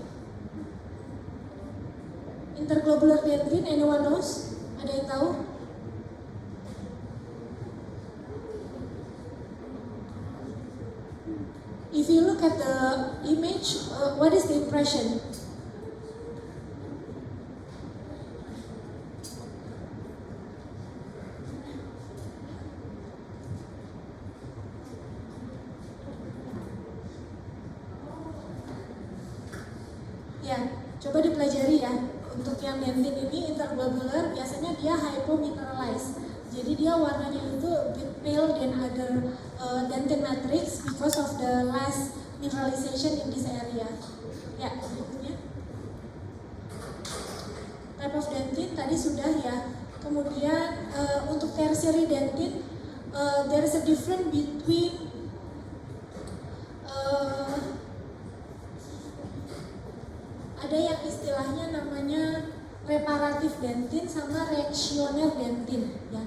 Interglobular dentin, anyone knows? Ada yang tahu? If you look at the image, what is the impression? Ya, coba dipelajari ya. Untuk yang dentin ini interglobular, biasanya dia hypomineralized. Jadi dia warnanya itu a bit pale than other dentin matrix because of the less mineralization in this area. Ya, berikutnya. Type of dentin tadi sudah ya. Kemudian untuk tertiary dentin, there is a difference between tensioner dentin ya.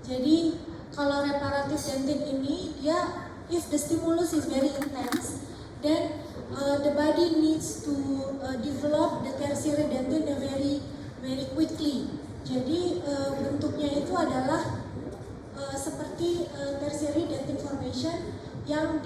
Jadi kalau reparatif dentin ini dia, if the stimulus is very intense, then the body needs to develop the tertiary dentin very quickly. Jadi bentuknya itu adalah seperti tertiary dentin formation yang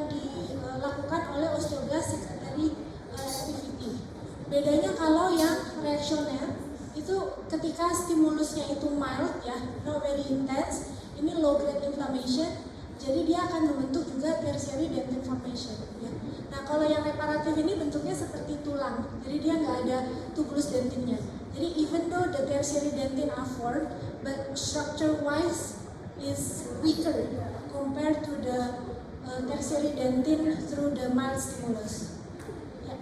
dilakukan oleh osteoblast secretory activity. Bedanya kalau yang reaksioner itu ketika stimulusnya itu mild ya, not very intense, ini low grade inflammation, jadi dia akan membentuk juga tertiary dentin formation ya. Nah kalau yang reparatif ini bentuknya seperti tulang, jadi dia nggak ada tubulus dentinnya. Jadi even though the tertiary dentin are formed, but structure wise is weaker compared to the tertiary dentin through the mild stimulus. Ya.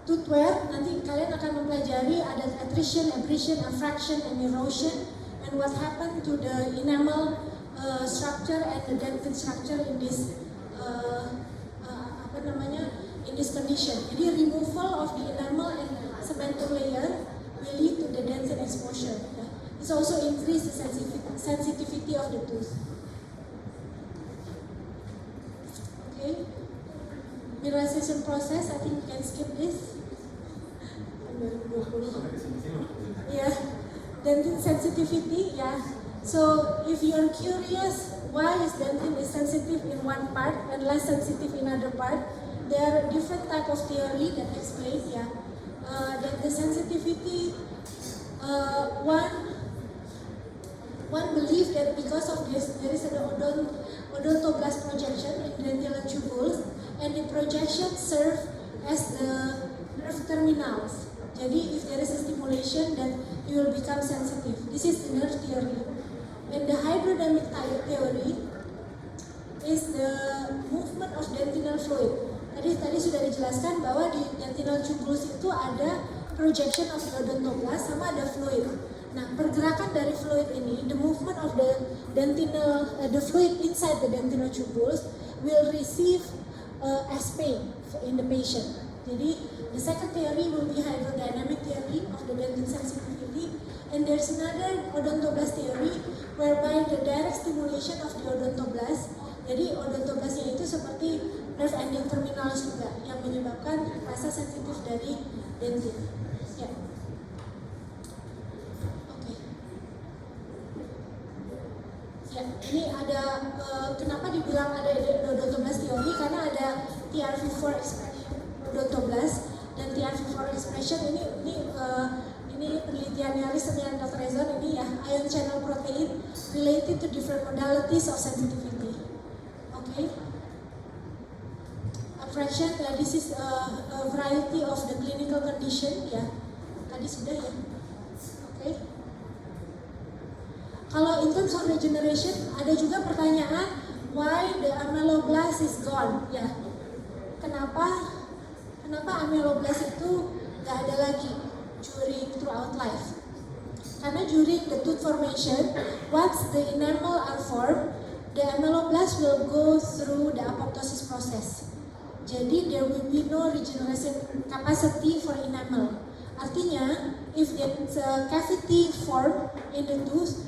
Tooth wear, nanti kalian akan mempelajari ada attrition, abrasion, abstraction, and erosion, and what happened to the enamel structure and the dentin structure in this in this condition. Jadi removal of the enamel and cemental layer will lead to the dentin exposure. Ya. It's also increase the sensitivity of the tooth. Okay, mineralization process, I think you can skip this. 2020. Yeah, dentin sensitivity. Yeah. So if you are curious why is dentin is sensitive in one part and less sensitive in other part, there are different type of theory that explain. Yeah, that the sensitivity one believe that because of this there is an odontoblast projection in dentinal tubules, and the projection serve as the nerve terminals. Jadi if there is a stimulation, then you will become sensitive. This is the nerve theory. And the hydrodynamic theory is the movement of dentinal fluid. Tadi sudah dijelaskan bahwa di dentinal tubules itu ada projection of the odontoblast sama ada fluid. Nah, pergerakan dari fluid ini, the movement of the the fluid inside the dentinal tubules will receive as pain in the patient. Jadi, the second theory will be hydrodynamic theory of the dentin sensitivity, and there's another odontoblast theory whereby the direct stimulation of the odontoblast, jadi odontoblastnya itu seperti nerve ending terminals juga yang menyebabkan rasa sensitif dari dentin. Ya. Oke. Ya, ini ada kenapa dibilang ada odontoblast theory, karena ada TRV4 expression odontoblast dan TRV4 expression ini penelitiannya risetnya Dr. Rezon ini ya, ion channel protein related to different modalities of sensitivity. Okay. Abstraction, this is a variety of the clinical condition ya. Tadi sudah ya. Okay. Kalau in terms of regeneration ada juga pertanyaan why the ameloblast is gone ya. Kenapa ameloblast itu nggak ada lagi throughout life? Karena during the tooth formation, once the enamel are formed, the ameloblast will go through the apoptosis process. Jadi there will be no regeneration capacity for enamel. Artinya, if there is a cavity formed in the tooth,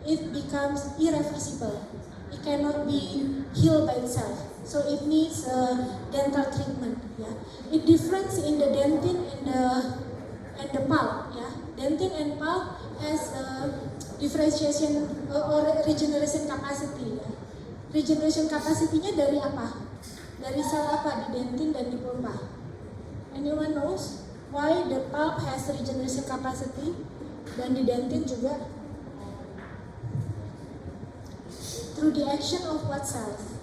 it becomes irreversible. It cannot be healed by itself. So it needs dental treatment. Yeah. It difference in the dentin and the pulp. Yeah. Dentin and pulp has differentiation or regeneration capacity. Yeah. Regeneration capacity-nya dari apa? Dari sel apa di dentin dan di pulpa? Anyone knows why the pulp has regeneration capacity dan di dentin juga? Through the action of what cells?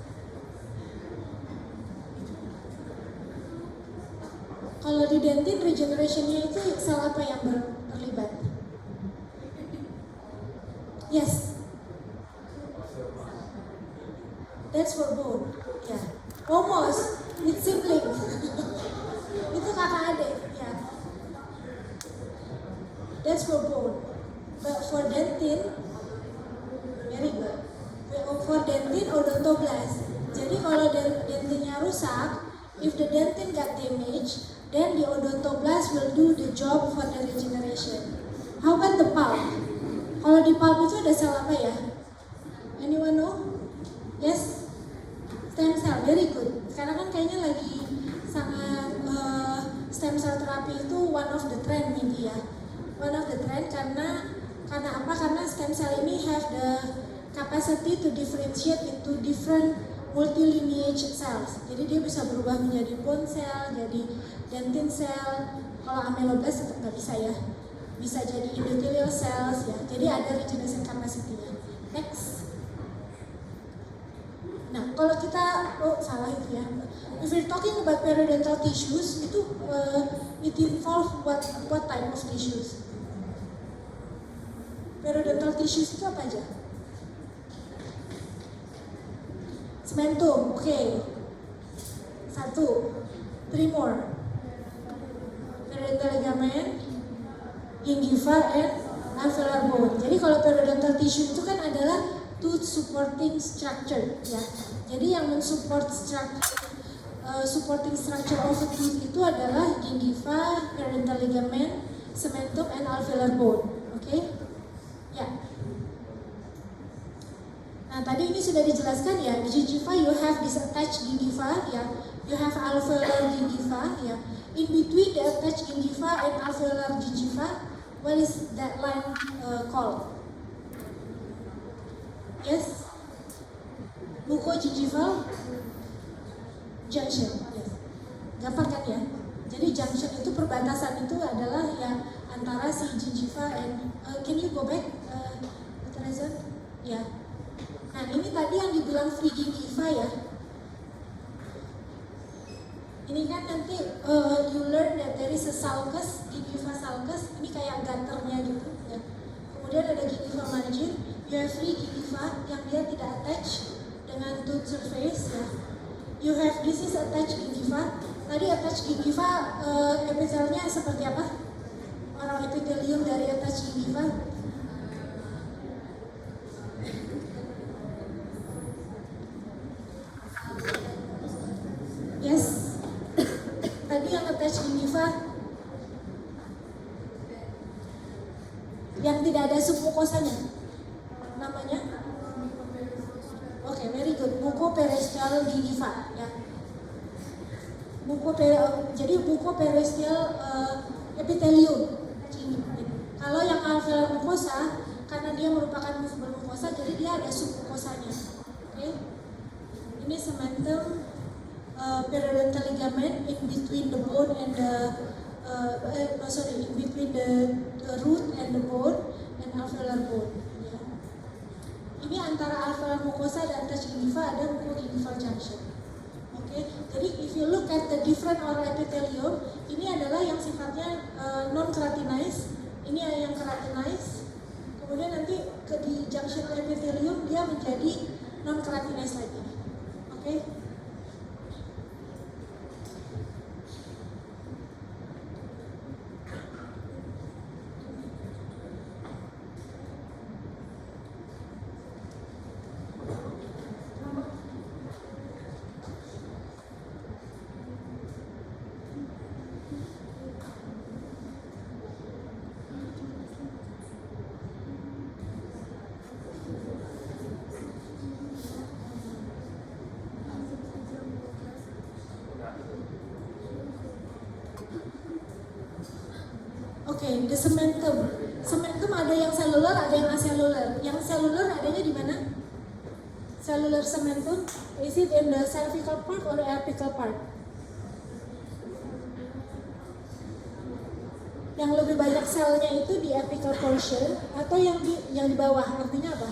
Kalau di dentin regeneration-nya itu sel apa yang terlibat? Yes. That's for bone. Yeah. Almost. It's sibling. Itu kakak adik. Yeah. That's for bone. But for dentin, very good. For dentin odontoblast. Jadi kalau dentinnya rusak, if the dentin got damaged, Then the odontoblast will do the job for the regeneration. How about the pulp? Kalau di pulp itu ada sel apa ya? Anyone know? Yes? Stem cell, very good. Sekarang kan kayaknya lagi sangat stem cell terapi itu one of the trend maybe ya. One of the trend karena apa? Karena stem cell ini have the capacity to differentiate into different multilineage cells. Jadi dia bisa berubah menjadi bone cell, jadi dentin cell. Kalau ameloblast tetap nggak bisa ya. Bisa jadi endothelial cells ya. Jadi ada regeneration capacity-nya. Next. Nah, kalau kita salah itu ya. If we're talking about periodontal tissues, itu it involve what type of tissues? Periodontal tissues itu apa aja? Cementum, oke. 1, 3 more. Periodontal ligament, gingiva, and alveolar bone. Jadi kalau periodontal tissue itu kan adalah tooth supporting structure, ya. Jadi yang mensupport supporting structure of a tooth itu adalah gingiva, periodontal ligament, cementum, and alveolar bone. Oke? Ya. Nah, tadi ini sudah dijelaskan ya, di gingiva you have this attached gingiva, ya. You have alveolar gingiva, ya. In between the attached gingiva and alveolar gingiva, what is that line called? Yes? Buccogingival junction. Yes. Gampang kan ya? Jadi junction itu perbatasan itu adalah ya antara si gingiva and can you go back, Dr. Ya. Nah ini tadi yang dibilang free gingiva ya. Ini kan nanti you learn that there is a sulcus, gingiva sulcus. Ini kayak gutternya gitu ya. Kemudian ada gingiva margin. You have free gingiva yang dia tidak attach dengan tooth surface ya. You have this is attached gingiva. Tadi attached gingiva epitelnya seperti apa? Orang epitelium dari attached gingiva. Yes. Tadi yang attached gingiva yang tidak ada submukosanya. Namanya? Oke, very good. Mucoperiosteal gingiva, ya. Jadi mucoperiosteal epithelium. Kalau yang alveolar mucosa, karena dia merupakan movable mucosa, jadi dia ada submukosanya. Oke. Ini cementum, periodontal ligament in between the bone and in between the root and the bone and alveolar bone. Ini antara alveolar mucosa dan attached gingiva ada mucogingival junction. Oke, jadi if you look at the different oral epithelium, ini adalah yang sifatnya non keratinized, ini yang keratinized. Kemudian nanti di junctional epithelium dia menjadi non keratinized lagi. Oke. Oke, the cementum. Cementum ada yang seluler, ada yang aseluler. Yang seluler adanya di mana? Cellular cementum. Is it in the cervical part or the apical part? Yang lebih banyak selnya itu di apical portion atau yang di bawah? Artinya apa?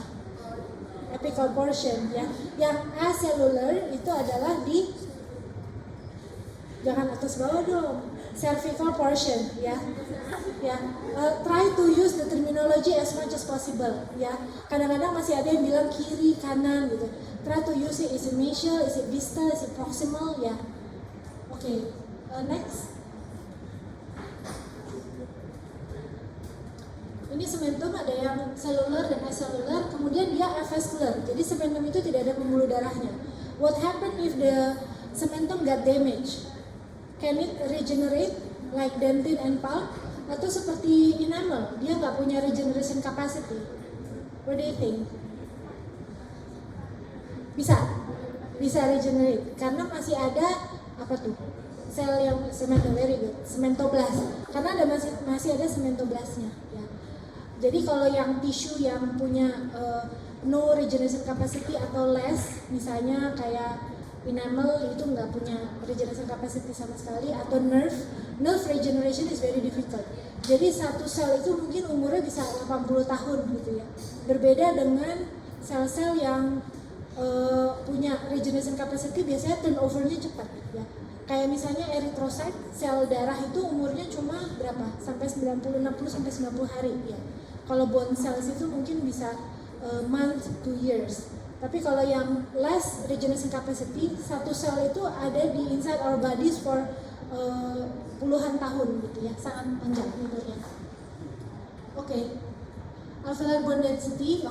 Apical portion, ya. Yang acellular itu adalah di jangan atas bawah dong. Cervical portion, ya. Ya, try to use the terminology as much as possible, ya. Kadang-kadang masih ada yang bilang kiri, kanan gitu. Try to use it, is it mesial, is it distal, is it proximal, ya. Oke, next. Ini cementum ada yang seluler dan acellular, kemudian dia avascular. Jadi cementum itu tidak ada pembuluh darahnya. What happen if the cementum got damaged? Can it regenerate like dentin and pulp? Atau seperti enamel, dia nggak punya regeneration capacity? What do you think? Bisa regenerate karena masih ada apa tuh? Sel yang cementoblast. Karena ada masih ada cementoblastnya. Ya. Jadi kalau yang tisu yang punya no regeneration capacity atau less, misalnya kayak enamel itu nggak punya regeneration capacity sama sekali, atau nerve regeneration is very difficult. Jadi satu sel itu mungkin umurnya bisa 80 tahun gitu ya. Berbeda dengan sel-sel yang punya regeneration capacity biasanya turnover-nya cepat ya. Kayak misalnya eritrosit, sel darah itu umurnya cuma berapa? Sampai 60 sampai 90 hari ya. Kalau bone cells itu mungkin bisa month to years. Tapi kalau yang less regeneration capacity, satu sel itu ada di inside our bodies for puluhan tahun gitu ya, sangat panjang umurnya. Oke. Alveolar bone density,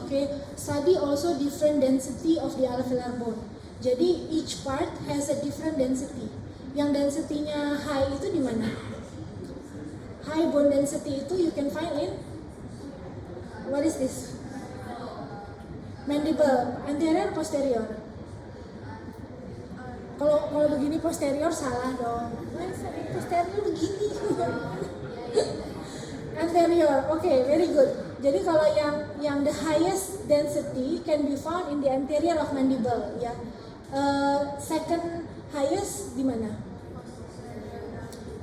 study also different density of the alveolar bone. Jadi each part has a different density. Yang density-nya high itu di mana? High bone density itu you can find in, what is this? Mandible, anterior posterior. Kalau begini posterior salah dong. Posterior begini. Anterior, very good. Jadi kalau yang the highest density can be found in the anterior of mandible, ya. Second highest di mana?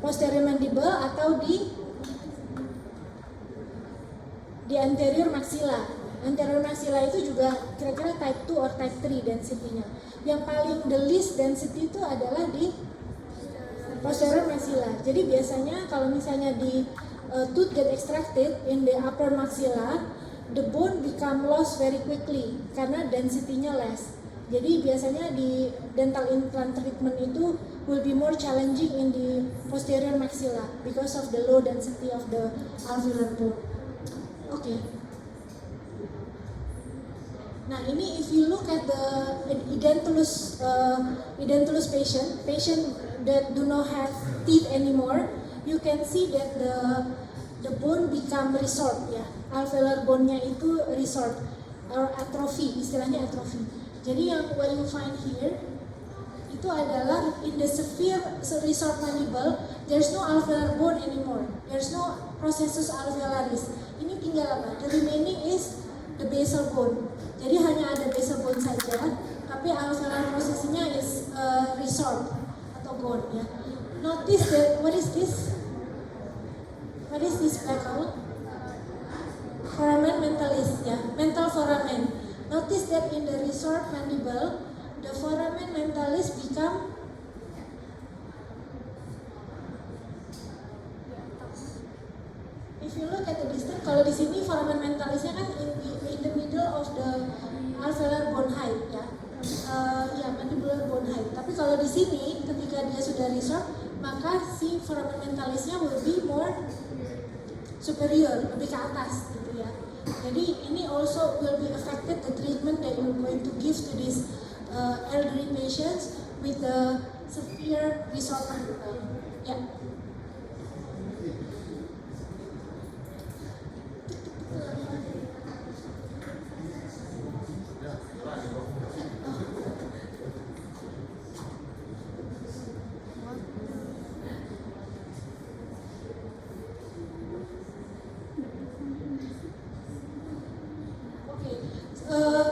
Posterior mandible atau di anterior maxilla. Anterior maxilla itu juga kira-kira type 2 or type 3 density-nya. Yang paling the least density itu adalah di posterior maxilla. Jadi biasanya kalau misalnya di tooth get extracted in the upper maxilla, the bone become lost very quickly karena density-nya less. Jadi biasanya di dental implant treatment itu will be more challenging in the posterior maxilla because of the low density of the alveolar bone. Nah ini if you look at the edentulous patient that do not have teeth anymore, you can see that the bone become resorbed ya. Alveolar bone-nya itu resorbed or atrophy, istilahnya atrophy. Jadi yang what you find here itu adalah in the severe resorbed mandible, there's no alveolar bone anymore. There's no processus alveolaris. Ini tinggal apa? The remaining is the basal bone. Jadi hanya ada basal bone saja, tapi alveolar prosesnya is resorbed atau bone ya. Notice that what is this? What is this speckle? Foramen mentalis ya, mental foramen. Notice that in the resorbed mandible, the foramen mentalis become if you look at the distance, kalau di sini foramen mentalisnya kan in the middle of the alveolar bone height ya. Mandibular bone height. Tapi kalau di sini ketika dia sudah resorb, maka si foramen mentalisnya will be more superior, lebih ke atas gitu ya. Jadi ini also will be affected the treatment that you're going to give to these elderly patients with the severe resorbed mandible. Ya.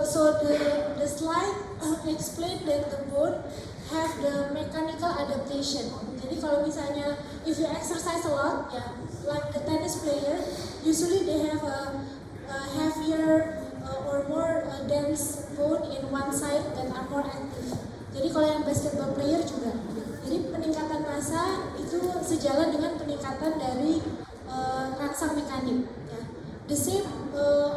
So the slide explain that the bone have the mechanical adaptation. Jadi kalau misalnya if you exercise a lot, ya, like the tennis player, usually they have a heavier or more dense bone in one side that are more active. Jadi kalau yang basketball player juga. Jadi peningkatan massa itu sejalan dengan peningkatan dari rangsang mekanik. Ya. The same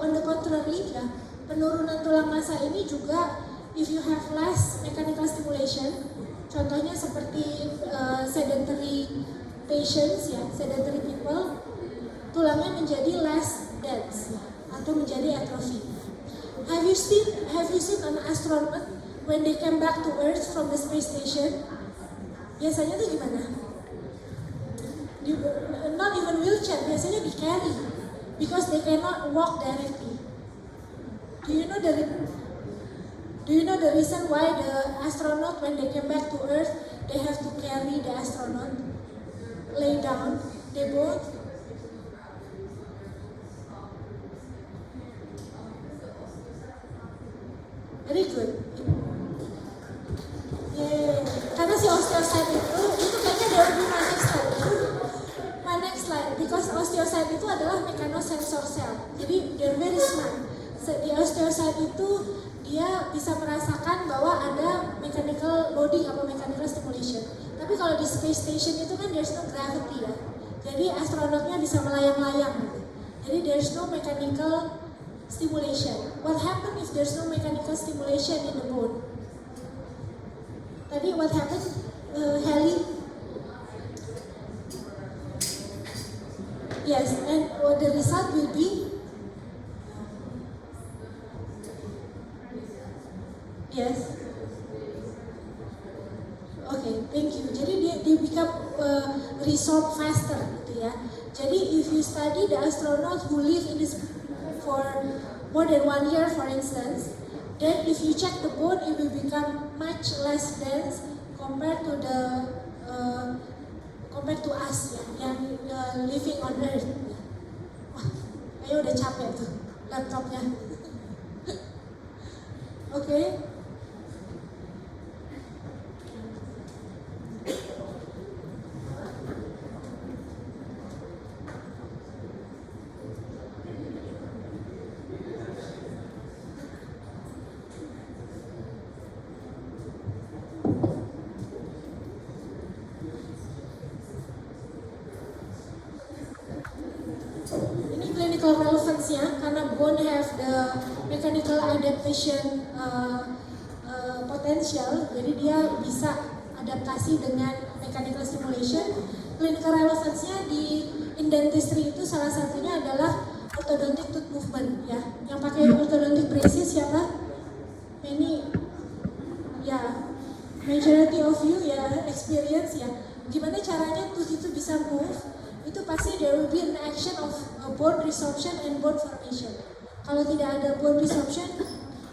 on the contrary, ya. Penurunan tulang massa ini juga if you have less mechanical stimulation, contohnya seperti sedentary patients ya, sedentary people, tulangnya menjadi less dense atau menjadi atrophy. Have you seen an astronaut when they came back to Earth from the space station? Biasanya tuh gimana? not even wheelchair, biasanya di carry because they cannot walk directly. Do you know the reason why the astronaut, when they came back to Earth, they have to carry the astronaut, lay down, they both. Very good. Yeah. Karena si osteocyte itu kayaknya there will be my next slide. My next slide, because osteocyte itu adalah mechanosensor cell. Jadi they're very smart. Di osteocyte itu dia bisa merasakan bahwa ada mechanical loading atau mechanical stimulation. Tapi kalau di space station itu kan there's no gravity ya. Jadi astronautnya bisa melayang-layang gitu. Jadi there's no mechanical stimulation. What happens if there's no mechanical stimulation in the bone? Tadi what happened, Heli? Yes, and the result will be yes. Okay, thank you. Jadi dia become resolve faster gitu ya. Jadi if you study the astronaut who live in this for more than 1 year, for instance, then if you check the bone, it will become much less dense compared to us ya, yang living on Earth. Wah, kayaknya udah capek tuh laptopnya. Okay. Clinical relevance-nya karena bone have the mechanical adaptation potential, jadi dia bisa adaptasi dengan mechanical stimulation. Clinical relevance-nya in dentistry itu salah satunya adalah orthodontic tooth movement ya. Yang pakai orthodontic braces siapa? Many ya, majority of you ya experience ya. Gimana caranya tooth itu bisa move? Itu pasti there will be an action of bone resorption and bone formation. Kalau tidak ada bone resorption,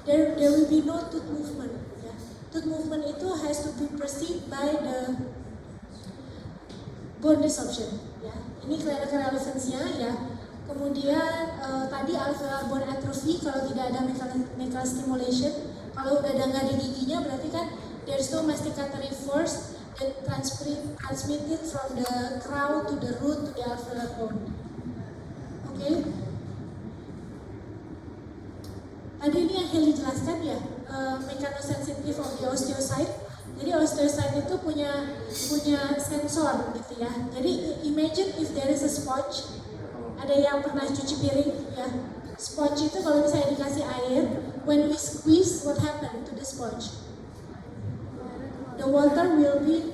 there will be no tooth movement. Ya. Tooth movement itu has to be preceded by the bone resorption. Ya. Ini clinical relevance-nya ya. Kemudian tadi alveolar bone atrophy kalau tidak ada mechanical stimulation. Kalau udah nggak ada giginya berarti kan there's no masticatory force that transmitted from the crown to the root to the alveolar bone. Okay. Tadi ini yang Heli jelaskan ya, mechanosensitive of the osteocyte. Jadi osteocyte itu punya sensor gitu ya. Jadi imagine if there is a sponge. Ada yang pernah cuci piring ya. Sponge itu kalau misalnya dikasih air, when we squeeze, what happen to the sponge? The water will be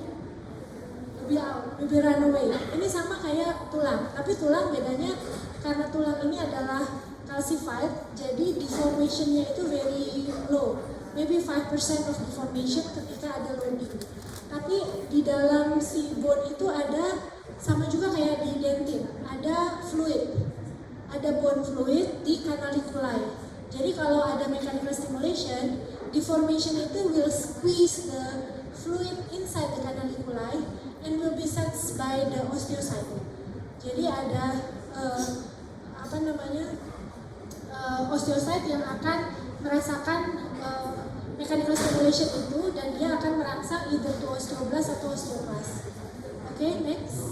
out, will be run away. Ini sama kayak tulang, tapi tulang bedanya karena tulang ini adalah calcified, jadi deformation-nya itu very low. Maybe 5% of deformation ketika ada loading. Tapi di dalam si bone itu ada sama juga kayak di dentin, ada fluid. Ada bone fluid di canaliculi. Jadi kalau ada mechanical stimulation, deformation itu will squeeze the fluid inside the canaliculi and will be sensed by the osteocyte. Jadi ada osteocyte yang akan merasakan mechanical stimulation itu dan dia akan merangsang either to osteoblast atau osteoclast. Okay, next.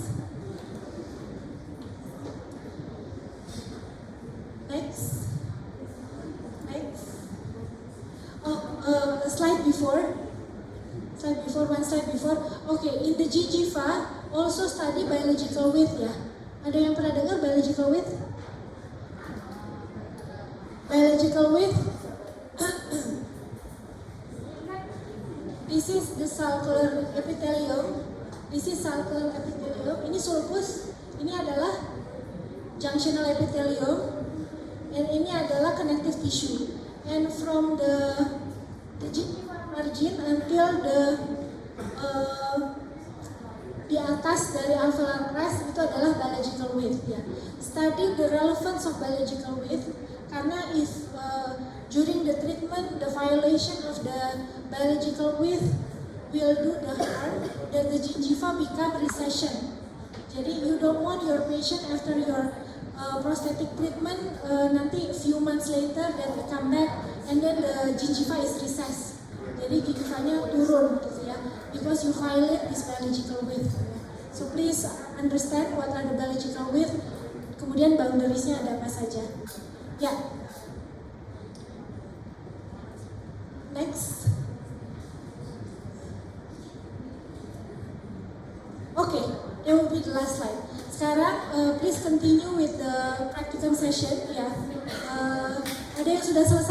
One slide before. Okay, in the GGFA also study biological width ya. Ada yang pernah dengar biological width? Biological width. This is the sulcular epithelium. This is sulcular epithelium. Ini sulcus. Ini adalah junctional epithelium. And ini adalah connective tissue. And from the GGFA margin until the di atas dari alveolar crest itu adalah biological width ya. Study the relevance of biological width karena if during the treatment the violation of the biological width will do the harm that the gingiva become recession. Jadi you don't want your patient after your prosthetic treatment nanti few months later then they come back and then the gingiva is recessed. Jadi gingivanya turun gitu ya, because you violate this biological width. So please understand what are the biological width, kemudian boundariesnya ada apa saja. Ya. Next. Okay, that will be the last slide. Sekarang please continue with the practicum session ya. Ada yang sudah selesai?